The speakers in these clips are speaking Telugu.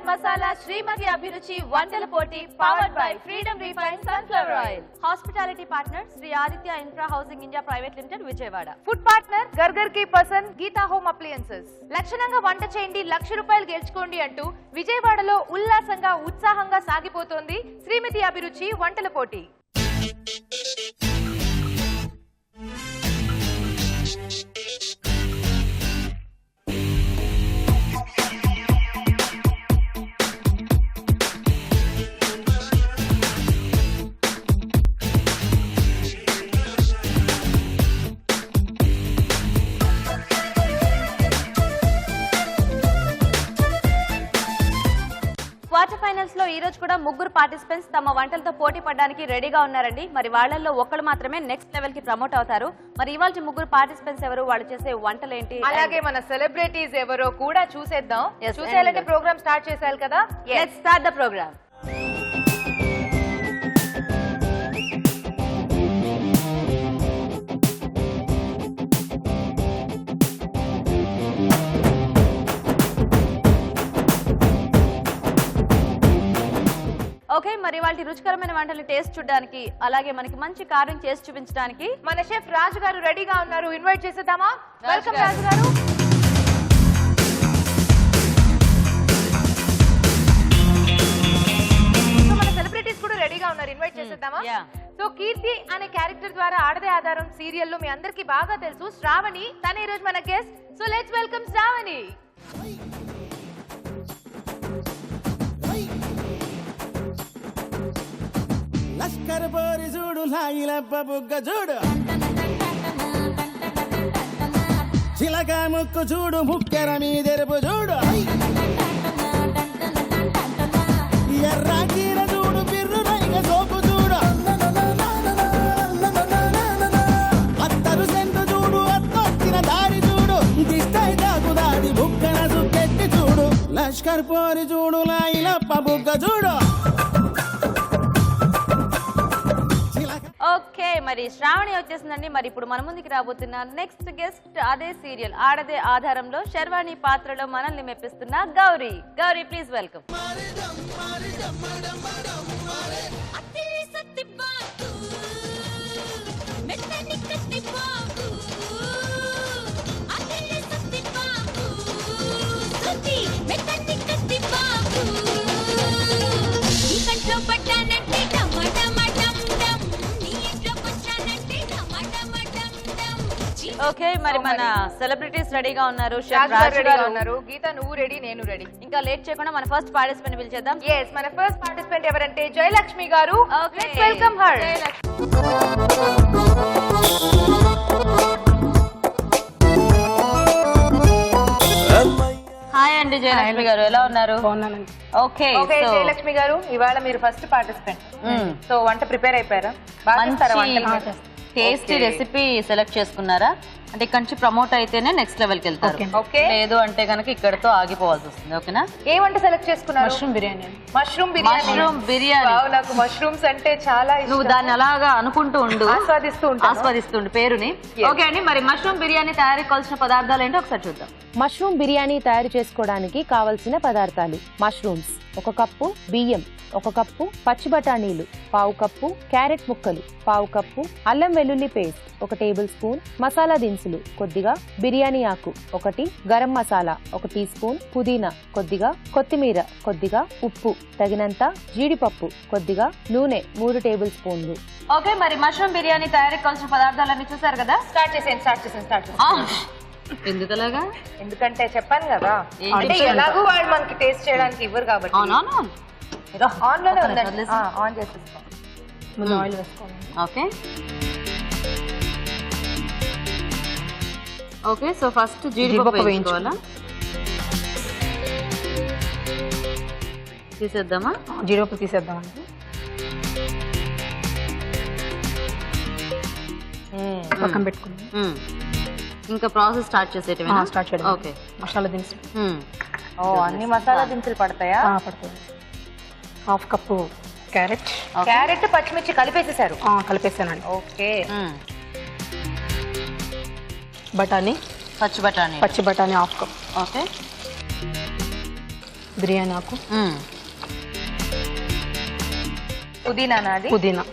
మసాలా శ్రీమతి అభిరుచి వంటల పోటీ powered by Freedom refined sunflower oil. Hospitality partner Shri Aditya infra housing India private limited Vijayawada. Food partner గర్గర్ కి పసంద్ గీతా హోమ్ అప్లయన్సెస్. లక్షణంగా వంట చేయండి, ₹1,00,000 గెలుచుకోండి అంటూ విజయవాడలో ఉల్లాసంగా ఉత్సాహంగా సాగిపోతోంది శ్రీమతి అభిరుచి వంటల పోటీ. క్వార్టర్ ఫైనల్స్ లో ఈ రోజు కూడా ముగ్గురు పార్టిసిపెంట్స్ తమ వంటలతో పోటీ పడడానికి రెడీగా ఉన్నారండి. మరి వాళ్ళల్లో ఒక్కళ్ళు మాత్రమే నెక్స్ట్ లెవెల్ కి ప్రమోట్ అవుతారు. మరి ఇవాళ ముగ్గురు పార్టిసిపెంట్స్ ఎవరు, వాళ్ళు చేసే వంటలు ఏంటి, అలాగే మన సెలబ్రిటీస్ ఎవరో కూడా చూసేద్దాం. చూసేయాలంటే ప్రోగ్రామ్ స్టార్ట్ చేసేయాలి కదా. Let's start the program. Okay, మరి వాళ్ళ రుచికరమైన వంటలు టేస్ట్ చూడడానికి, అలాగే మనకి మంచి కార్వింగ్ చేసి చూపించడానికి మన షెఫ్ రాజు గారు రెడీగా ఉన్నారు. ఇన్వైట్ చేసేద్దామా? వెల్కమ్ రాజు గారు. సో మన సెలబ్రిటీస్ కూడా రెడీగా ఉన్నారు. ఇన్వైట్ చేసేద్దామా? సో కీర్తి అనే క్యారెక్టర్ ద్వారా ఆడదే ఆధారం సీరియల్ లో మీ అందరికి బాగా తెలుసు శ్రావణి. తన ఈ రోజు మన guest. So let's welcome Shravani. లష్కర్ పోరి చూడు, లాగిలబ్బ బుగ్గ చూడు, చిలక ముక్కు చూడు, ముక్కెర మీదెరుపు చూడు, ఎర్ర కీర చూడు, బిర్రు రైగ సోపు చూడు, అత్తరు సెంటు చూడు, అత్తొచ్చిన దారి చూడు, దిష్టై దాగుదాడి బుగ్గన సుక్కెట్టి చూడు, లష్కర్ పోరి చూడు, లాగిలబ్బ బుగ్గ చూడు. ఓకే, మరి శ్రావణి వచ్చేసిందండి. మరి ఇప్పుడు మన ముందుకి రాబోతున్న నెక్స్ట్ గెస్ట్ అదే సీరియల్ ఆడదే ఆధారంలో శర్వాణి పాత్రలో మనల్ని మెప్పిస్తున్న Gowri. Gowri, please welcome. Okay, మరి మన సెలబ్రిటీస్ రెడీగా ఉన్నారు. షెఫ్ రాజు గారు ఉన్నారు. గీత, నువ్వు రెడీ, నేను రెడీ. ఇంకా లేట్ చేయకుండా మన ఫస్ట్ పార్టిసిపెంట్ పిలిచేద్దాం. yes, మన ఫస్ట్ పార్టిసిపెంట్ ఎవరంటే జయలక్ష్మి గారు. Let's welcome her. హాయ్ అండి జయలక్ష్మి గారు, ఎలా ఉన్నారు? ఓకే, జయలక్ష్మి గారు, ఇవాళ మీరు ఫస్ట్ పార్టిసిపెంట్. సో వంట ప్రిపేర్ అయిపోయారా? టేస్టీ రెసిపీ సెలెక్ట్ చేసుకున్నారా? అంటే ఇక్కడ నుంచి ప్రమోట్ అయితేనే నెక్స్ట్ లెవెల్కి వెళ్తారు. లేదు అంటే కనుక ఇక్కడతో ఆగిపోవాల్సి వస్తుంది. ఓకేనా? ఏ వంట సెలెక్ట్ చేసుకున్నారు? మష్రూమ్ బిర్యానీ. మష్రూమ్ బిర్యానీ. నాకు మష్రూమ్స్ అంటే చాలా ఇష్టం. నువ్వు దాన్ని అలాగా అనుకుంటూ ఉండు, ఆస్వాదిస్తుండు పేరుని. ఓకే అండి, మరి మష్రూమ్ బిర్యానీ తయారీ కావాల్సిన పదార్థాలు ఏంటో ఒకసారి చూద్దాం. మష్రూమ్ బిర్యానీ తయారు చేసుకోవడానికి కావలసిన పదార్థాలు: మష్రూమ్స్ 1 కప్పు, బియ్యం 1 కప్పు, పచ్చి బఠానీలు 1/2 కప్పు, క్యారెట్ ముక్కలు 1/2 కప్పు, అల్లం వెల్లుల్లి పేస్ట్ 1 టేబుల్ స్పూన్, మసాలా దినుసులు కొద్దిగా, బిర్యానీ ఆకు 1, గరం మసాలా 1 టీ స్పూన్, పుదీనా కొద్దిగా, కొత్తిమీర కొద్దిగా, ఉప్పు తగినంత, జీడిపప్పు కొద్దిగా, నూనె 3 టేబుల్ స్పూన్లు. ఓకే, మరి మష్రూమ్ బిర్యానీ తయారీకి కావాల్సిన పదార్థాలన్నీ చూసారు కదా? స్టార్ట్ చేసేయండి. ఎందుకలాగా? ఎందుకంటే చెప్పాను కదా, అంటే ఎలాగో వాళ్ళు మనకి టేస్ట్ చేయడానికి ఇవ్వరు కాబట్టి. ఆన్ లోనే ఉందండి, ఆన్ చేసేసుకో. ముందు ఆయిల్ వేసుకోండి. ఓకే ఓకే, సో ఫస్ట్ జీడిపప్పు వేయించుకోవాలా? తీసేద్దామా? జీడిపప్పు తీసేద్దామండి. పక్కన పెట్టుకుందాం. ఇంకా ప్రాసెస్ స్టార్ట్ చేసేటమేనా? స్టార్ట్ చేద్దాం. ఓకే, మసాలా దినుసులు ఓ అన్ని మసాలా దినుసులు పడతాయా? పడుతుంది. Half cup carrot. క్యారెట్ పచ్చిమిర్చి కలిపేసేసారు? కలిపేసానండి. ఓకే. బఠానీ, పచ్చి బఠానీ హాఫ్ కప్. ఓకే. బిర్యానీ ఆకు, పుదీనా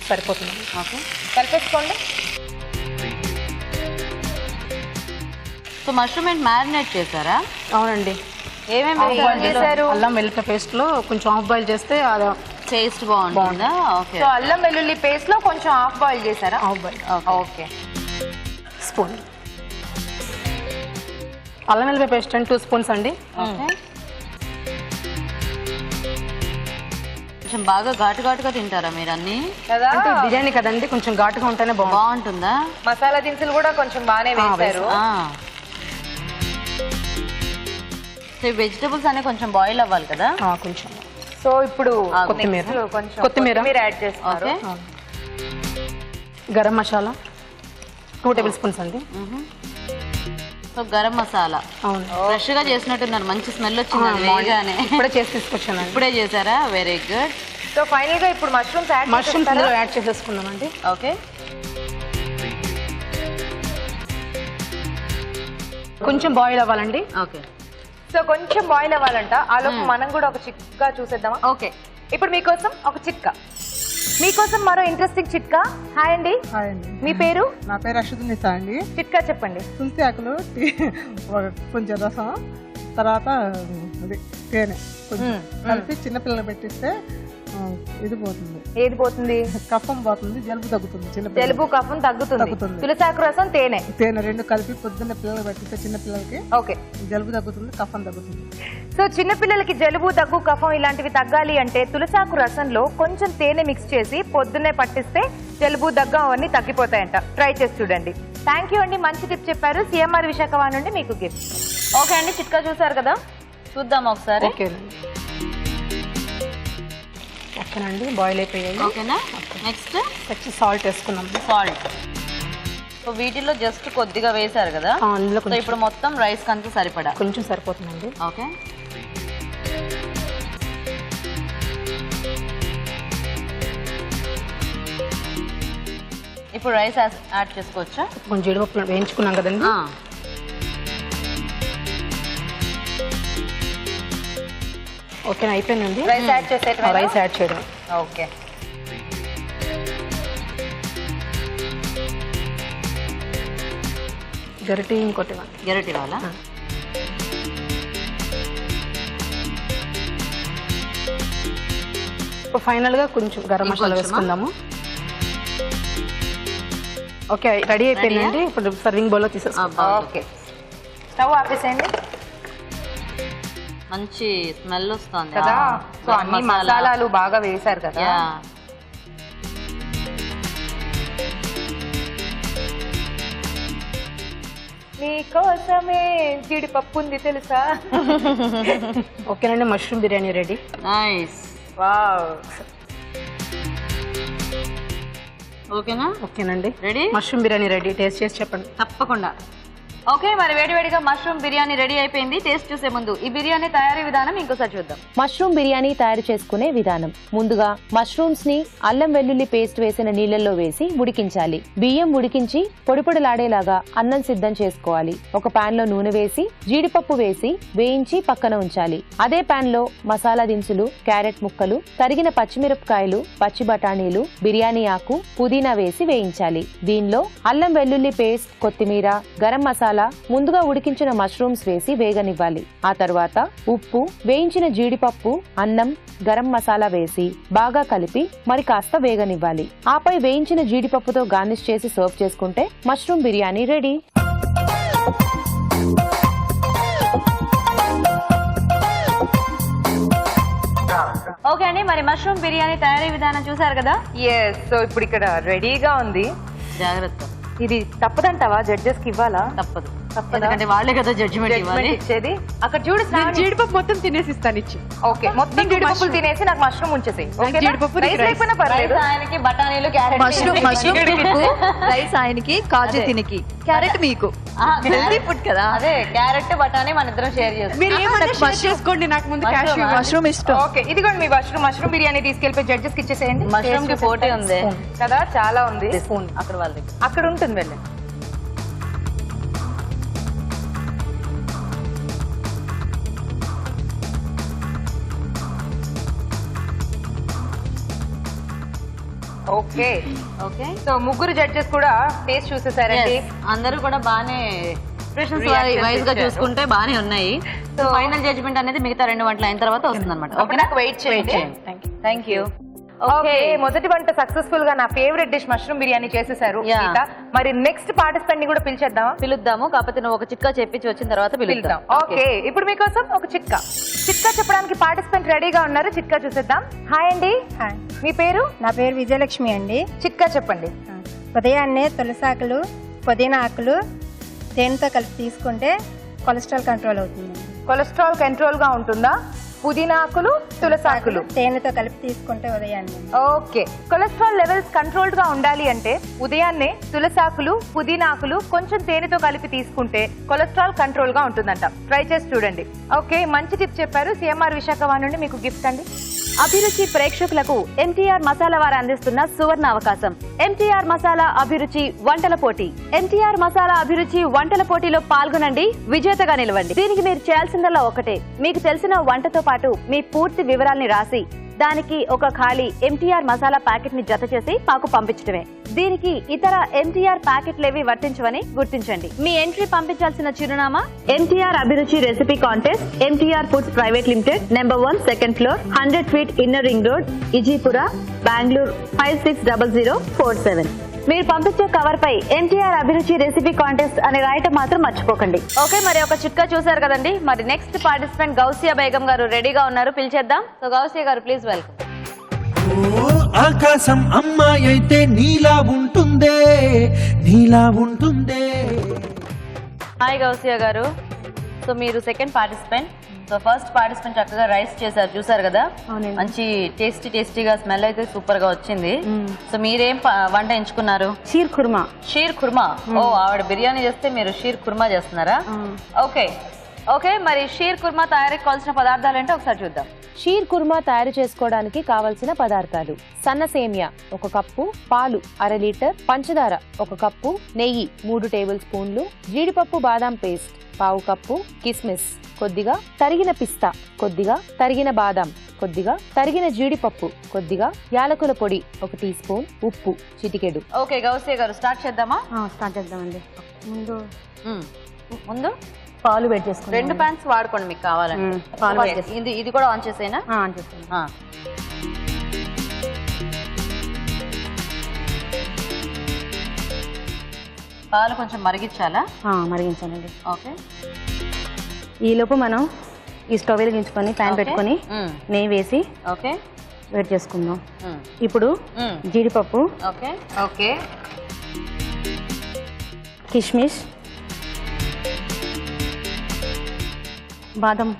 సరిపోతుంది. ఓకే, కలిపేసుకోండి. సో మష్రూమ్ ఏంటి మ్యారినేట్ చేశారా? అవునండి. ఏమేమి చేశారు? అల్లం వెల్లుల్లి పేస్ట్ లో కొంచెం హాఫ్ బాయిల్ చేస్తే అది టేస్ట్ బాగుంటుందా? ఓకే. సో అల్లం వెల్లుల్లి పేస్ట్ లో కొంచెం హాఫ్ బాయిల్ చేశారా? Half boil. ఓకే. స్పూన్ అల్లం వెల్లుల్లి పేస్ట్ అండి 2 స్పూన్స్ అండి. ఓకే. కొంచెం బాగా ఘాటుగా తింటారా మీరు అన్ని? అంటే బిర్యానీ కదండి, కొంచెం ఘాటుగా ఉంటేనే బాగుంటుందా? మసాలా దినుసులు కూడా కొంచెం బాగానే వేశారు. వెజిటబుల్స్ అనే కొంచెం బాయిల్ అవ్వాలి కదా కొంచెం. సో ఇప్పుడు కొత్తిమీర యాడ్ చేస్తారు. గరం మసాలా 2 టేబుల్ స్పూన్స్ అండి. సో గరం మసాలా అవును, ఫ్రెష్ గా చేసినట్టున్నారు. మంచి స్మెల్ వచ్చింది. ఇప్పుడే చేసి తీసుకొచ్చాను. ఇప్పుడే చేశారా? Very good. సో ఫైనల్ గా ఇప్పుడు మష్రూమ్స్ యాడ్ చేసేసుకున్నామండి. ఓకే. కొంచెం బాయిల్ అవ్వాలండి. ఓకే. సో కొంచెం బాయిల్ అవ్వాలంట. ఆలోపు మనం కూడా ఒక చిట్కా చూసేద్దామా? ఓకే. ఇప్పుడు మీకోసం ఒక చిట్కా, మీకోసం మరో ఇంట్రెస్టింగ్ చిట్కా. హాయ్ అండి. హాయ్ అండి. మీ పేరు? నా పేరు అశ్వతినిత అండి. చిట్కా చెప్పండి. తులసి ఆకులు, కొంచెం రసం, తర్వాత అది తేనె కొంచెం కలిపి చిన్నపిల్లలు పెట్టిస్తే ఇది పోతుంది. ఏది పోతుంది? కఫం పోతుంది, జలుబు తగ్గుతుంది. జలుబు కఫం తగ్గుతుంది. తులసాకు రసం, తేనె 2 కలిపి పొద్దున్న పిల్లలు పెట్టిస్తే చిన్న పిల్లలకి ఓకే జలుబు తగ్గుతుంది, కఫం తగ్గుతుంది. సో చిన్న పిల్లలకి జలుబు, దగ్గు, కఫం ఇలాంటివి తగ్గాలి అంటే తులసాకు రసంలో కొంచెం తేనె మిక్స్ చేసి పొద్దున్నే పట్టిస్తే జలుబు, దగ్గు అవన్నీ తగ్గిపోతాయంట. ట్రై చేసి చూడండి. థ్యాంక్ యూ అండి, మంచి టిప్ చెప్పారు. సిఎంఆర్ విశాఖవాణి నుండి మీకు గిఫ్ట్. ఓకే అండి, చిట్కా చూసారు కదా, చూద్దాం ఒకసారి. ఓకేనండి, బాయిల్ అయిపోయాయి. ఓకేనా. నెక్స్ట్ సాల్ట్ వేసుకున్నాం. సాల్ట్. సో వీటిలో జస్ట్ కొద్దిగా వేశారు కదా, అందులో సో ఇప్పుడు మొత్తం రైస్ కంతా సరిపడా కొంచెం సరిపోతుందండి. ఓకే. ఇప్పుడు రైస్ యాడ్ చేసుకోవచ్చా? కొంచెం జీడిపప్పు వేయించుకున్నాం కదండి. ఓకే, అయిపోయిందండి. రైస్ యాడ్ చేసేయడం. రైస్ యాడ్ చేయడం. ఓకే. గరిటె ఇంకోటి గరిటె వాళ్ళ. ఫైనల్ గా కొంచెం గరం మసాలా వేసుకుందాము. ఓకే, రెడీ అయిపోయిందండి. ఇప్పుడు సర్వింగ్ బౌల్ లో తీసేసుకుందాం. ఓకే, స్టవ్ ఆపేసేయండి. మంచి స్మెల్ వస్తుంది కదా. సో అన్ని మసాలాలు బాగా వేశారు కదా. మీకోసమే జీడిపప్పు ఉంది తెలుసా. ఓకేనండి, mushroom biryani ready. Nice. Wow. ఓకేనా? ఓకేనండి, ready. Mushroom biryani ready. Taste చేసి చెప్పండి. తప్పకుండా. ఓకే, మరి వేడివేడిగా మష్రూమ్ బిర్యానీ రెడీ అయిపోయింది. టేస్ట్ చూసే ముందు ఈ బిర్యానీ తయారీ విధానం ఇంకోసారి చూద్దాం. మష్రూమ్ బిర్యానీ తయారు చేసుకునే విధానం. ముందుగా మష్రూమ్స్ ని అల్లం వెల్లుల్లి పేస్ట్ వేసిన నీళ్ళల్లో వేసి ఉడికించాలి. బియ్యం ఉడికించి పొడిపొడిలాడేలాగా అన్నం సిద్ధం చేసుకోవాలి. ఒక పాన్ లో నూనె వేసి జీడిపప్పు వేసి వేయించి పక్కన ఉంచాలి. అదే పాన్ లో మసాలా దినుసులు, క్యారెట్ ముక్కలు, తరిగిన పచ్చిమిరపకాయలు, పచ్చి బఠానీలు, బిర్యానీ ఆకు, పుదీనా వేసి వేయించాలి. దీనిలో అల్లం వెల్లుల్లి పేస్ట్, కొత్తిమీర, గరం మసాలా, ముందుగా ఉడికించిన మష్రూమ్స్ వేసి వేగనివ్వాలి. ఆ తర్వాత ఉప్పు, వేయించిన జీడిపప్పు, అన్నం, గరం మసాలా వేసి బాగా కలిపి మరి కాస్త వేగనివ్వాలి. ఆపై వేయించిన జీడిపప్పుతో గార్నిష్ చేసి సర్వ్ చేసుకుంటే మష్రూమ్ బిర్యానీ రెడీ. ఓకే అండి, మరి మష్రూమ్ బిర్యానీ తయారీ విధానం చూసారు కదా. ఎస్. సో ఇప్పుడు ఇక్కడ రెడీగా ఉంది. జాగ్రత్త. ఇది తప్పదంటావా? జడ్జెస్ కి ఇవ్వాలా? తప్పదు. ఎందుకంటే వాళ్ళే కదా జడ్జిమెంట్ ఇవ్వాలి. ఇచ్చేది అక్కడ చూడు శ్రావణి. జీడిపప్పు మొత్తం తినేసి ఇస్తాను ఇచ్చి. ఓకే, మొత్తం జీడిపప్పులు తినేసి నాకు మష్రూమ్ ఉంచేసి. జీడిపప్పు లేకపోయినా పర్లేదు. ఆయనకి బఠానీలు, క్యారెట్, రైస్ ఆయనకి, కాజు తినికి, క్యారెట్ మీకు. హెల్తీ ఫుడ్ కదా. అదే క్యారెట్ బఠానీ మన ఇద్దరం షేర్ చేస్తాం. మీరు ఏమన్నా షేర్ చేసుకోండి, నాకు ముందు క్యాష్ మష్రూమ్ ఇష్టం. ఓకే, ఇదిగోండి మీ మష్రూమ్ బిర్యానీ తీసుకెళ్ళిపోయి జడ్జెస్ కి ఇచ్చేసేయండి. మష్రూమ్ కి పోటీ ఉంది కదా, చాలా ఉంది. స్పూన్ అక్కడ వాళ్ళ దగ్గర. అక్కడ ఉంటుంది వెళ్ళి. ఓకే ఓకే, సో ముగ్గురు జడ్జెస్ కూడా టేస్ట్ చూసేసారండి. అందరూ కూడా బాగానే ఎక్స్ప్రెషన్స్ వైజ్ గా చూసుకుంటే బాగానే ఉన్నాయి. సో ఫైనల్ జడ్జ్మెంట్ అనేది మిగతా 2 వంటలు అయిన తర్వాత వస్తుంది అనమాట. ఓకే, నాకు వెయిట్ చేయండి. Thank you. ఓకే, మొదటి వంట సక్సెస్ఫుల్ గా నా ఫేవరెట్ డిష్ మష్రూమ్ బిర్యానీ చేసేసారు. గీత, మరి నెక్స్ట్ పార్టిసిపెంట్ ని కూడా పిలుద్దాము. కాకపోతే నువ్వు ఒక చిట్కా చెప్పించి వచ్చిన తర్వాత పిలుద్దాం. ఓకే, ఇప్పుడు మీకోసం ఒక చిట్కా చెప్పడానికి పార్టిసిపెంట్ రెడీగా ఉన్నారు. చిట్కా చూసేద్దాం. హాయ్ అండి. హాయ్, మీ పేరు? నా పేరు విజయలక్ష్మి అండి. చిట్కా చెప్పండి. ఉదయాన్నే తులసాకులు, పుదీనా ఆకులు తేనెతో కలిపి తీసుకుంటే కొలెస్ట్రాల్ కంట్రోల్ అవుతుంది. కొలెస్ట్రాల్ కంట్రోల్ గా ఉంటుందా? పుదీనాకులు, తులసాకులు తేనెతో కలిపి తీసుకుంటే ఉదయాన్నే. ఓకే, కొలెస్ట్రాల్ లెవెల్స్ కంట్రోల్డ్ గా ఉండాలి అంటే ఉదయాన్నే తులసాకులు, పుదీనాకులు కొంచెం తేనెతో కలిపి తీసుకుంటే కొలెస్ట్రాల్ కంట్రోల్ గా ఉంటుందంట. ట్రై చేసి చూడండి. ఓకే, మంచి టిప్ చెప్పారు. సిఎంఆర్ విశాఖవాణి నుండి మీకు గిఫ్ట్ అండి. అభిరుచి ప్రేక్షకులకు ఎంటీఆర్ మసాలా వారు అందిస్తున్న సువర్ణ అవకాశం. ఎంటీఆర్ మసాలా అభిరుచి వంటల పోటీ. ఎంటీఆర్ మసాలా అభిరుచి వంటల పోటీలో పాల్గొనండి, విజేతగా నిలవండి. దీనికి మీరు చేయాల్సిందల్లా ఒకటే, మీకు తెలిసిన వంటతో పాటు మీ పూర్తి వివరాల్ని రాసి దానికి ఒక ఖాళీ ఎంటీఆర్ మసాలా ప్యాకెట్ ని జత చేసి మాకు పంపించడమే. దీనికి ఇతర ఎంటీఆర్ ప్యాకెట్లేవి వర్తించవని గుర్తించండి. మీ ఎంట్రీ పంపించాల్సిన చిరునామా NTR Abhiruchi recipe contest, NTR foods private limited, number 1, second floor, 100 feet inner ring road, Ejipura, Bengaluru 560047. మీరు పంపించే కవర్ పై ఎన్టీఆర్ అభిరుచి రెసిపీ కాంటెస్ట్ అని రాయటం మాత్రం మర్చిపోకండి. ఓకే, మరి ఒక చిట్కా చూసారు కదండి. మరి నెక్స్ట్ పార్టిసిపెంట్ గౌసియా బేగం గారు రెడీగా ఉన్నారు, పిలిచేద్దాం. సో గౌసియా గారు, ప్లీజ్ వెల్కమ్. ఆకాశం అమ్మాయి అయితే నీలా ఉంటుందే, నీలా ఉంటుందే. హాయ్ గౌసియా గారు. సో మీరు second participant. So first participant చక్కగా రైస్ చేశారు, చూసారు కదా. మంచి టేస్టీగా స్మెల్ అయితే సూపర్ గా వచ్చింది. సో మీరేం వంట ఎంచుకున్నారు? షీర్ కుర్మా. షీర్ కుర్మా. ఓ, ఆవిడ బిర్యానీ చేస్తే మీరు షీర్ కుర్మా చేస్తున్నారా? ఓకే ఓకే, మరి షీర్ కుర్మా తయారీకి కావాల్సిన పదార్థాలు ఏంటో ఒకసారి చూద్దాం. షీర్ కుర్మా తయారు చేసుకోవడానికి కావలసిన పదార్థాలు: సన్న సేమియా 1 కప్పు, పాలు 1/2 లీటర్, పంచదార 1 కప్పు, నెయ్యి 3 టేబుల్ స్పూన్లు, జీడిపప్పు బాదాం పేస్ట్ 1/2 కప్పు, కిస్మిస్ కొద్దిగా, తరిగిన పిస్తా కొద్దిగా, తరిగిన బాదాం కొద్దిగా, తరిగిన జీడిపప్పు కొద్దిగా, యాలకుల పొడి 1 టీ స్పూన్, ఉప్పు చిటికెడు. ఓకే గౌసియా గారు, స్టార్ట్ చేద్దామా? స్టార్ట్ చేద్దామండి. ముందు పాలు వేడి చేసుకుంటాం. 2 ప్యాన్స్ వాడుకోండి మీకు కావాలంటే. పాలు వేడి చేసి ఇది కూడా ఆన్ చేసేనా? ఆన్ చేస్తాను. పాలు కొంచెం మరిగించాలా? మరిగించాలండి. ఓకే, ఈలోపు మనం ఈ స్టవ్ వెలిగించుకొని ప్యాన్ పెట్టుకొని నెయ్యి వేసి ఓకే వేడి చేసుకుందాం. ఇప్పుడు జీడిపప్పు, ఓకే ఓకే, కిస్మిస్, బాదం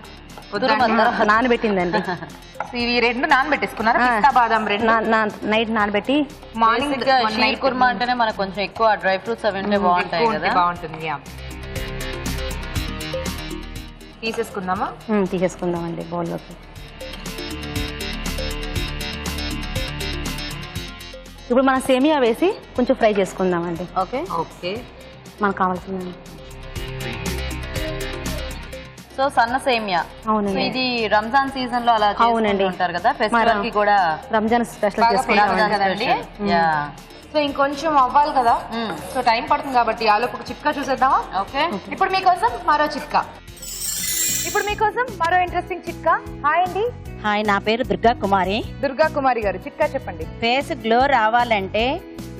నానబెట్టిందండి. ఇవి 2 నానబెట్టేసుకున్నారా? పిస్తా బాదం 2 నైట్ నానబెట్టి మార్నింగ్. షీర్ కుర్మా అంటేనే మనకు కొంచెం ఎక్కువ డ్రై ఫ్రూట్స్ అవి ఉంటే బాగుంటాయి కదా. బాగుంటుంది. తీసేసుకుందామా? తీసేసుకుందామండి బౌల్లోకి. ఇప్పుడు మనం సేమియా వేసి కొంచెం ఫ్రై చేసుకుందామండి. ఓకే ఓకే, మనకు కావాల్సింది. సో సన్న సేమియా. అవునండి. ఇది రంజాన్ సీజన్ లో అలా చేసుకుంటూ ఉంటారు కదా, ఫెస్టివల్ కి కూడా రంజాన్ స్పెషల్ చేసుకుంటాం కదండి. సో ఇంకొంచెం అవ్వాలి కదా, సో టైం పడుతుంది కాబట్టి ఆలోపు ఒక చిట్కా చూసేద్దామా? ఓకే, ఇప్పుడు మీకోసం మరో చిట్కా. ఇంట్రెస్టింగ్ చిట్కా. హాయ్ అండి. హాయ్, నా పేరు దుర్గా కుమారి. దుర్గా కుమారి గారు, చిట్కా చెప్పండి. ఫేస్ గ్లో రావాలంటే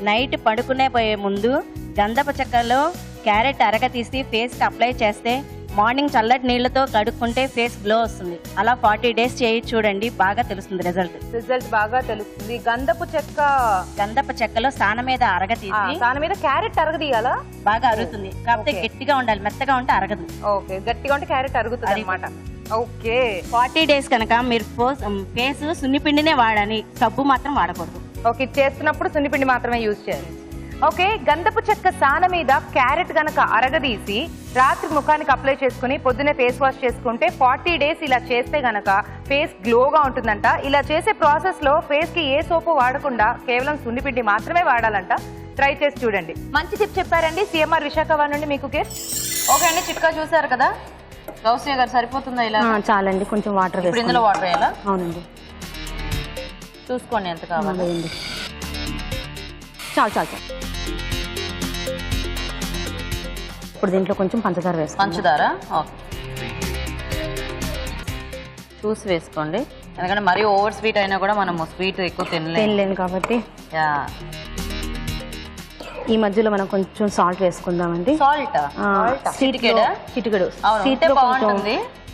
నైట్ పడుకునే పోయే ముందు గంధపు చెక్కలో క్యారెట్ అరగ తీసి ఫేస్ కి అప్లై చేస్తే మార్నింగ్ చల్లటి నీళ్ళతో కడుక్కుంటే ఫేస్ గ్లో వస్తుంది. అలా 40 డేస్ చేయి చూడండి, బాగా తెలుస్తుంది రిజల్ట్ బాగా తెలుస్తుంది. గంధపు చెక్కలో సాన మీద అరగతీసి దాని మీద క్యారెట్ అరగదీయాలా? బాగా అరుగుతుంది, కాకపోతే గట్టిగా ఉండాలి, మెత్తగా ఉంటే అరగదు. ఓకే, గట్టిగా ఉంటే క్యారెట్ అరుగుతుంది అన్నమాట. ఓకే, 40 డేస్ కనుక మీరు ఫేస్ సున్నిపిండినే వాడాలి, సబ్బు మాత్రం వాడకూడదు. ఓకే, చేస్తున్నప్పుడు సున్నిపిండి మాత్రమే యూజ్ చేయాలి. ఓకే, గంధపు చెక్క సాన మీద క్యారెట్ గనక అరగదీసి రాత్రి ముఖానికి అప్లై చేసుకుని పొద్దున్నే ఫేస్ వాష్ చేసుకుంటే 40 డేస్ ఇలా చేస్తే గనక ఫేస్ గ్లోగా ఉంటుందంట. ఇలా చేసే ప్రాసెస్ లో ఫేస్ కి ఏ సోపు వాడకుండా కేవలం సున్నిపిండి మాత్రమే వాడాలంట. ట్రై చేసి చూడండి. మంచి టిప్ చెప్పారండి సిఎంఆర్ విశాఖపట్నం నుండి మీకు గిఫ్ట్. ఓకే అండి, చిట్కా చూసారు కదా. గౌసియా గారు సరిపోతుందా ఇలా? చాలండి, కొంచెం వాటర్ ఇప్పుడు ఇందులో వాటర్ వేయాలా? అవునండి, చూసుకోండి ఎంత కావాలి. చాలు. ఇప్పుడు దీంట్లో కొంచెం పంచదార వేసుకోండి. పంచదార ఓకే, చూసి వేసుకోండి, ఎందుకంటే మరీ ఓవర్ స్వీట్ అయినా కూడా మనం స్వీట్ ఎక్కువ తినలేను కాబట్టి. ఈ మధ్యలో మనం కొంచెం సాల్ట్ వేసుకుందామండి. చిటికెడు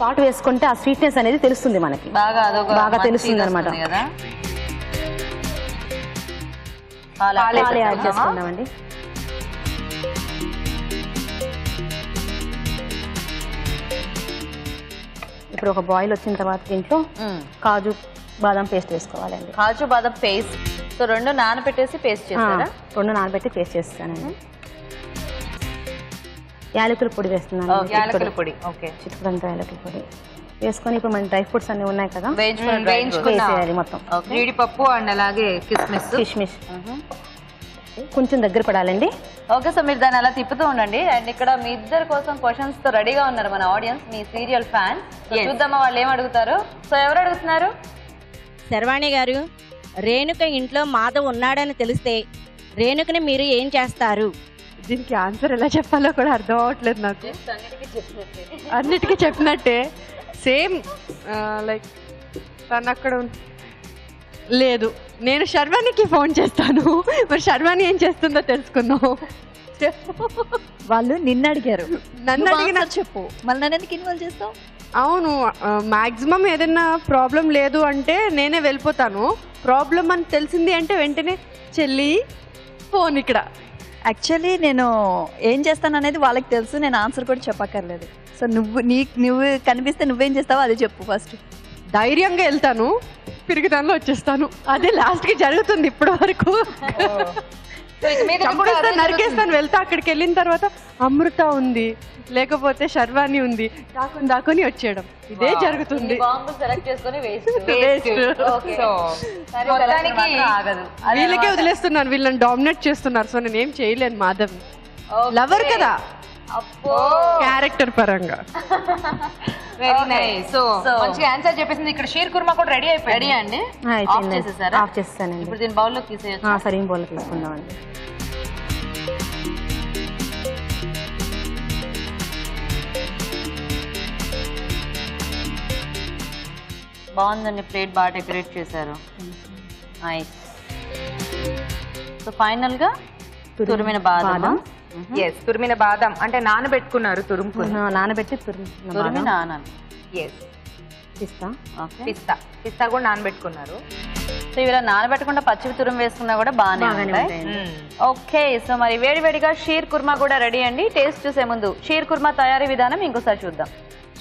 సాల్ట్ వేసుకుంటే ఆ స్వీట్నెస్ అనేది తెలుస్తుంది మనకి, బాగా తెలుస్తుంది అనమాట. యాడ్ చేసుకుందామండి. ఇప్పుడు ఒక బాయిల్ వచ్చిన తర్వాత దీంట్లో కాజు బాదం పేస్ట్ వేసుకోవాలండి. కాజు బాదం పేస్ట్. సో 2 నానబెట్టేసి పేస్ట్ చేస్తారా? 2 నానబెట్టి పేస్ట్ చేస్తానండి. యాలకుల పొడి వేస్తున్నాను. యాలకుల పొడి, ఓకే, చిట్టుకుడంతా యాలకుల పొడి వేసుకొని ఇప్పుడు మన డ్రై ఫ్రూట్స్ అన్ని ఉన్నాయి కదా, వేయించుకోవాలి మొత్తం. జీడిపప్పు అండ్ అలాగే కిస్మిస్ కొంచెం దగ్గర పడాలండి. ఓకే, సో మీరు దాన్ని అలా తిప్పుతూ ఉండండి. అండ్ ఇక్కడ మీ ఇద్దరు కోసం క్వశ్చన్స్ తో రెడీగా ఉన్నారు మన ఆడియన్స్, మీ సీరియల్ ఫ్యాన్. చూద్దామా వాళ్ళు ఏం అడుగుతారు. సో ఎవరు అడుగుతున్నారు? శర్వాణి గారు, రేణుక ఇంట్లో మాధవ్ ఉన్నాడని తెలిస్తే రేణుకని మీరు ఏం చేస్తారు? దీనికి ఆన్సర్ ఎలా చెప్పాలో కూడా అర్థం అవ్వట్లేదు నాకు. అన్నిటికీ చెప్పినట్టే, సేమ్ లైక్ తను అక్కడ లేదు, నేను శర్వాణికి ఫోన్ చేస్తాను. మరి శర్వాణి ఏం చేస్తుందో తెలుసుకుందాం. వాళ్ళు నిన్ను అడిగారు, నన్ను అడిగినా చెప్పు, మళ్ళీ నన్ను ఎందుకు ఇన్వాల్వ్ చేస్తావు? అవును, మాక్సిమం ఏదైనా ప్రాబ్లం లేదు అంటే నేనే వెళ్ళిపోతాను. ప్రాబ్లం అని తెలిసింది అంటే వెంటనే చెల్లి ఫోన్ ఇక్కడ. యాక్చువల్లీ నేను ఏం చేస్తాను అనేది వాళ్ళకి తెలుసు, నేను ఆన్సర్ కూడా చెప్పక్కర్లేదు. సో నువ్వు కనిపిస్తే నువ్వేం చేస్తావో అది చెప్పు ఫస్ట్. ధైర్యంగా వెళ్తాను, పిరిగిదానిలో వచ్చేస్తాను. అదే లాస్ట్కి జరుగుతుంది ఇప్పటి వరకు. నరికేస్తాను, వెళ్తా. అక్కడికి వెళ్ళిన తర్వాత అమృత ఉంది, లేకపోతే శర్వాణి ఉంది, దాకొని వచ్చేయడం, ఇదే జరుగుతుంది. వీళ్ళకే వదిలేస్తున్నాను, వీళ్ళని డామినేట్ చేస్తున్నారు. సో నేనేం చేయలేను. మాధవ్ లవర్ కదా, క్యారెక్టర్ పరంగా. Very nice. సో మంచి ఆన్సర్ చెప్పేసింది. ఇక్కడ షీర్ కుర్మా కూడా రెడీ అయిపోయింది. రెడీ అండి, ఆఫ్ చేస్తానండి. ఇప్పుడు దీని బౌల్ లో తీసేయచ్చు. సరే, బౌల్ తీసుకుందామండి. బాగుందండి, ప్లేట్ బాగా డెకరేట్ చేశారు. నైస్. సో ఫైనల్ గా తురిమిన బాదం. తురిమిన బాదం అంటే నానబెట్టుకున్నారు, నానబెట్టి పిస్తా కూడా నానబెట్టుకున్నారు. సో ఇలా నానబెట్టకుండా పచ్చివి తురుము వేసుకున్నా కూడా బాగానే ఉంటాయి. ఓకే, సో మరి వేడివేడిగా షీర్ కుర్మా కూడా రెడీ అండి. టేస్ట్ చూసే ముందు షీర్ కుర్మా తయారీ విధానం ఇంకోసారి చూద్దాం.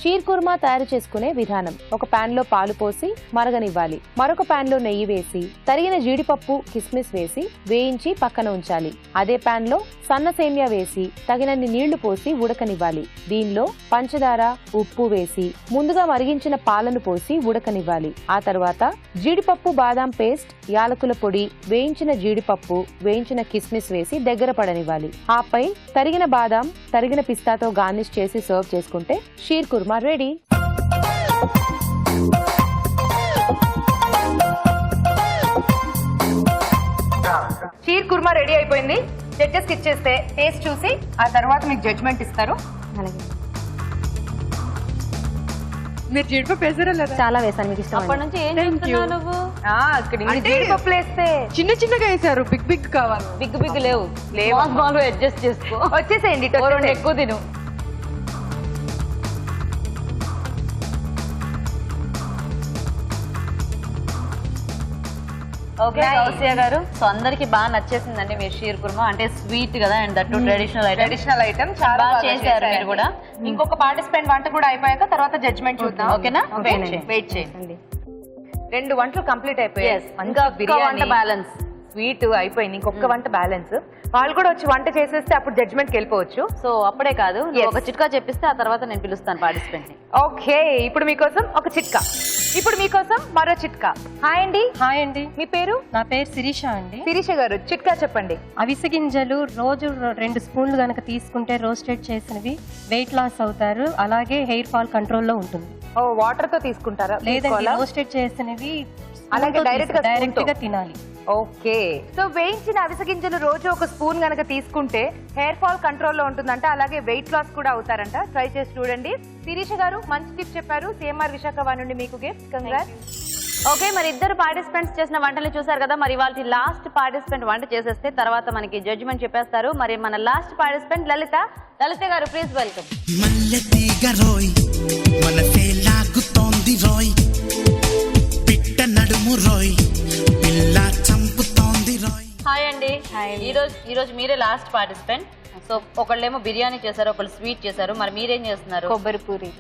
షీర్ కుర్మా తయారు చేసుకునే విధానం: ఒక పాన్ లో పాలు పోసి మరగనివ్వాలి. మరొక పాన్ లో నెయ్యి వేసి తరిగిన జీడిపప్పు, కిస్మిస్ వేసి వేయించి పక్కన ఉంచాలి. అదే పాన్ లో సన్న సేమియా వేసి తగినన్ని నీళ్లు పోసి ఉడకనివ్వాలి. దీనిలో పంచదార, ఉప్పు వేసి ముందుగా మరిగించిన పాలను పోసి ఉడకనివ్వాలి. ఆ తర్వాత జీడిపప్పు, బాదాం పేస్ట్, యాలకుల పొడి, వేయించిన జీడిపప్పు, వేయించిన కిస్మిస్ వేసి దగ్గర పడనివ్వాలి. ఆపై తరిగిన బాదాం, తరిగిన పిస్తాతో గార్నిష్ చేసి సర్వ్ చేసుకుంటే షీర్ కుర్మా రెడీ. షీర్ కుర్మా రెడీ అయిపోయింది. జడ్జెస్ ఇచ్చేస్తే టేస్ట్ చూసి ఆ తర్వాత మీకు జడ్జ్మెంట్ ఇస్తారు. మీరు జీడిపప్పు వేసారా లేదా? చాలా వేసాను, మీకు ఇష్టం. అప్పటి నుంచి ఏం చేస్తున్నావు నువ్వు? జీడిపప్పులు వేస్తే చిన్న చిన్నగా వేసారు, బిగ్ బిగ్ కావాలి. బిగ్ లేవు, స్మాల్ అడ్జస్ట్ చేసుకో. వచ్చేసేయండి, ఎక్కువ తిను. ఓకే గౌసియా గారు, సో అందరికి బాగా నచ్చేసిందండి మీరు షీర్ కుర్మా అంటే స్వీట్ కదా అండ్ దట్ ట్రెడిషనల్ ఐటమ్ చాలా బాగా చేశారు మీరు కూడా. ఇంకొక పార్టిసిపెంట్ వంట కూడా అయిపోయాక తర్వాత జడ్జ్మెంట్ చూద్దాం, ఓకేనా? వెయిట్ చేయండి. 2 వంటలు కంప్లీట్ అయిపోయాయి, ఇంకా వంట బ్యాలెన్స్. స్వీట్ అయిపోయింది, ఇంకొక వంట బ్యాలెన్స్. వాళ్ళు కూడా వచ్చి వంట చేసేస్తే అప్పుడు జడ్జ్మెంట్కి వెళ్ళిపోవచ్చు. సో అప్పుడే కాదు, ఒక చిట్కా చెప్పిస్తే ఆ తర్వాత నేను పిలుస్తాను పార్టిసిపెంట్ ని. ఓకే, ఇప్పుడు మీకోసం ఒక చిట్కా, ఇప్పుడు మీకోసం మరో చిట్కా. హాయ్ అండి. హాయ్ అండి. మీ పేరు? నా పేరు శిరీష అండి. శిరీష గారు, చిట్కా చెప్పండి. అవిసె గింజలు రోజు 2 స్పూన్లు కనుక తీసుకుంటే రోస్టెడ్ చేసినవి వెయిట్ లాస్ అవుతారు, అలాగే హెయిర్ ఫాల్ కంట్రోల్లో ఉంటుంది. ఓ వాటర్ తో తీసుకుంటారా? లేదండి, రోస్టెడ్ చేసినవి అలాగే డైరెక్ట్ గా తినాలి. ఓకే, సో వేయించిన అవిసె గింజలు రోజు 1 స్పూన్ గనక తీసుకుంటే హెయిర్ ఫాల్ కంట్రోల్లో ఉంటుందంట, అలాగే వెయిట్ లాస్ కూడా అవుతారంట. ట్రై చేసి చూడండి. శిరీష గారు మంచి టిప్ చెప్పారు. సిఎంఆర్ విశాఖపట్నం నుండి మీకు గిఫ్ట్. కంగ్రాట్స్. ఓకే, మరి ఇద్దరు పార్టిసిపెంట్స్ చేసిన వంటలు చూసారు కదా. మరి వాళ్ళ లాస్ట్ పార్టిసిపెంట్ వంట చేసేస్తే తర్వాత మనకి జడ్జిమెంట్ చెప్పేస్తారు. మరి మన లాస్ట్ పార్టిసిపెంట్ లలిత. లలిత గారు, ప్లీజ్ వెల్కమ్. హాయ్ అండి. ఈ రోజు మీరే లాస్ట్ పార్టిసిపెంట్. సో ఒకళ్ళేమో బిర్యానీ చేశారు, ఒకళ్ళు స్వీట్ చేశారు. మరి మీరేం చేస్తున్నారు? కొబ్బరి పూరి.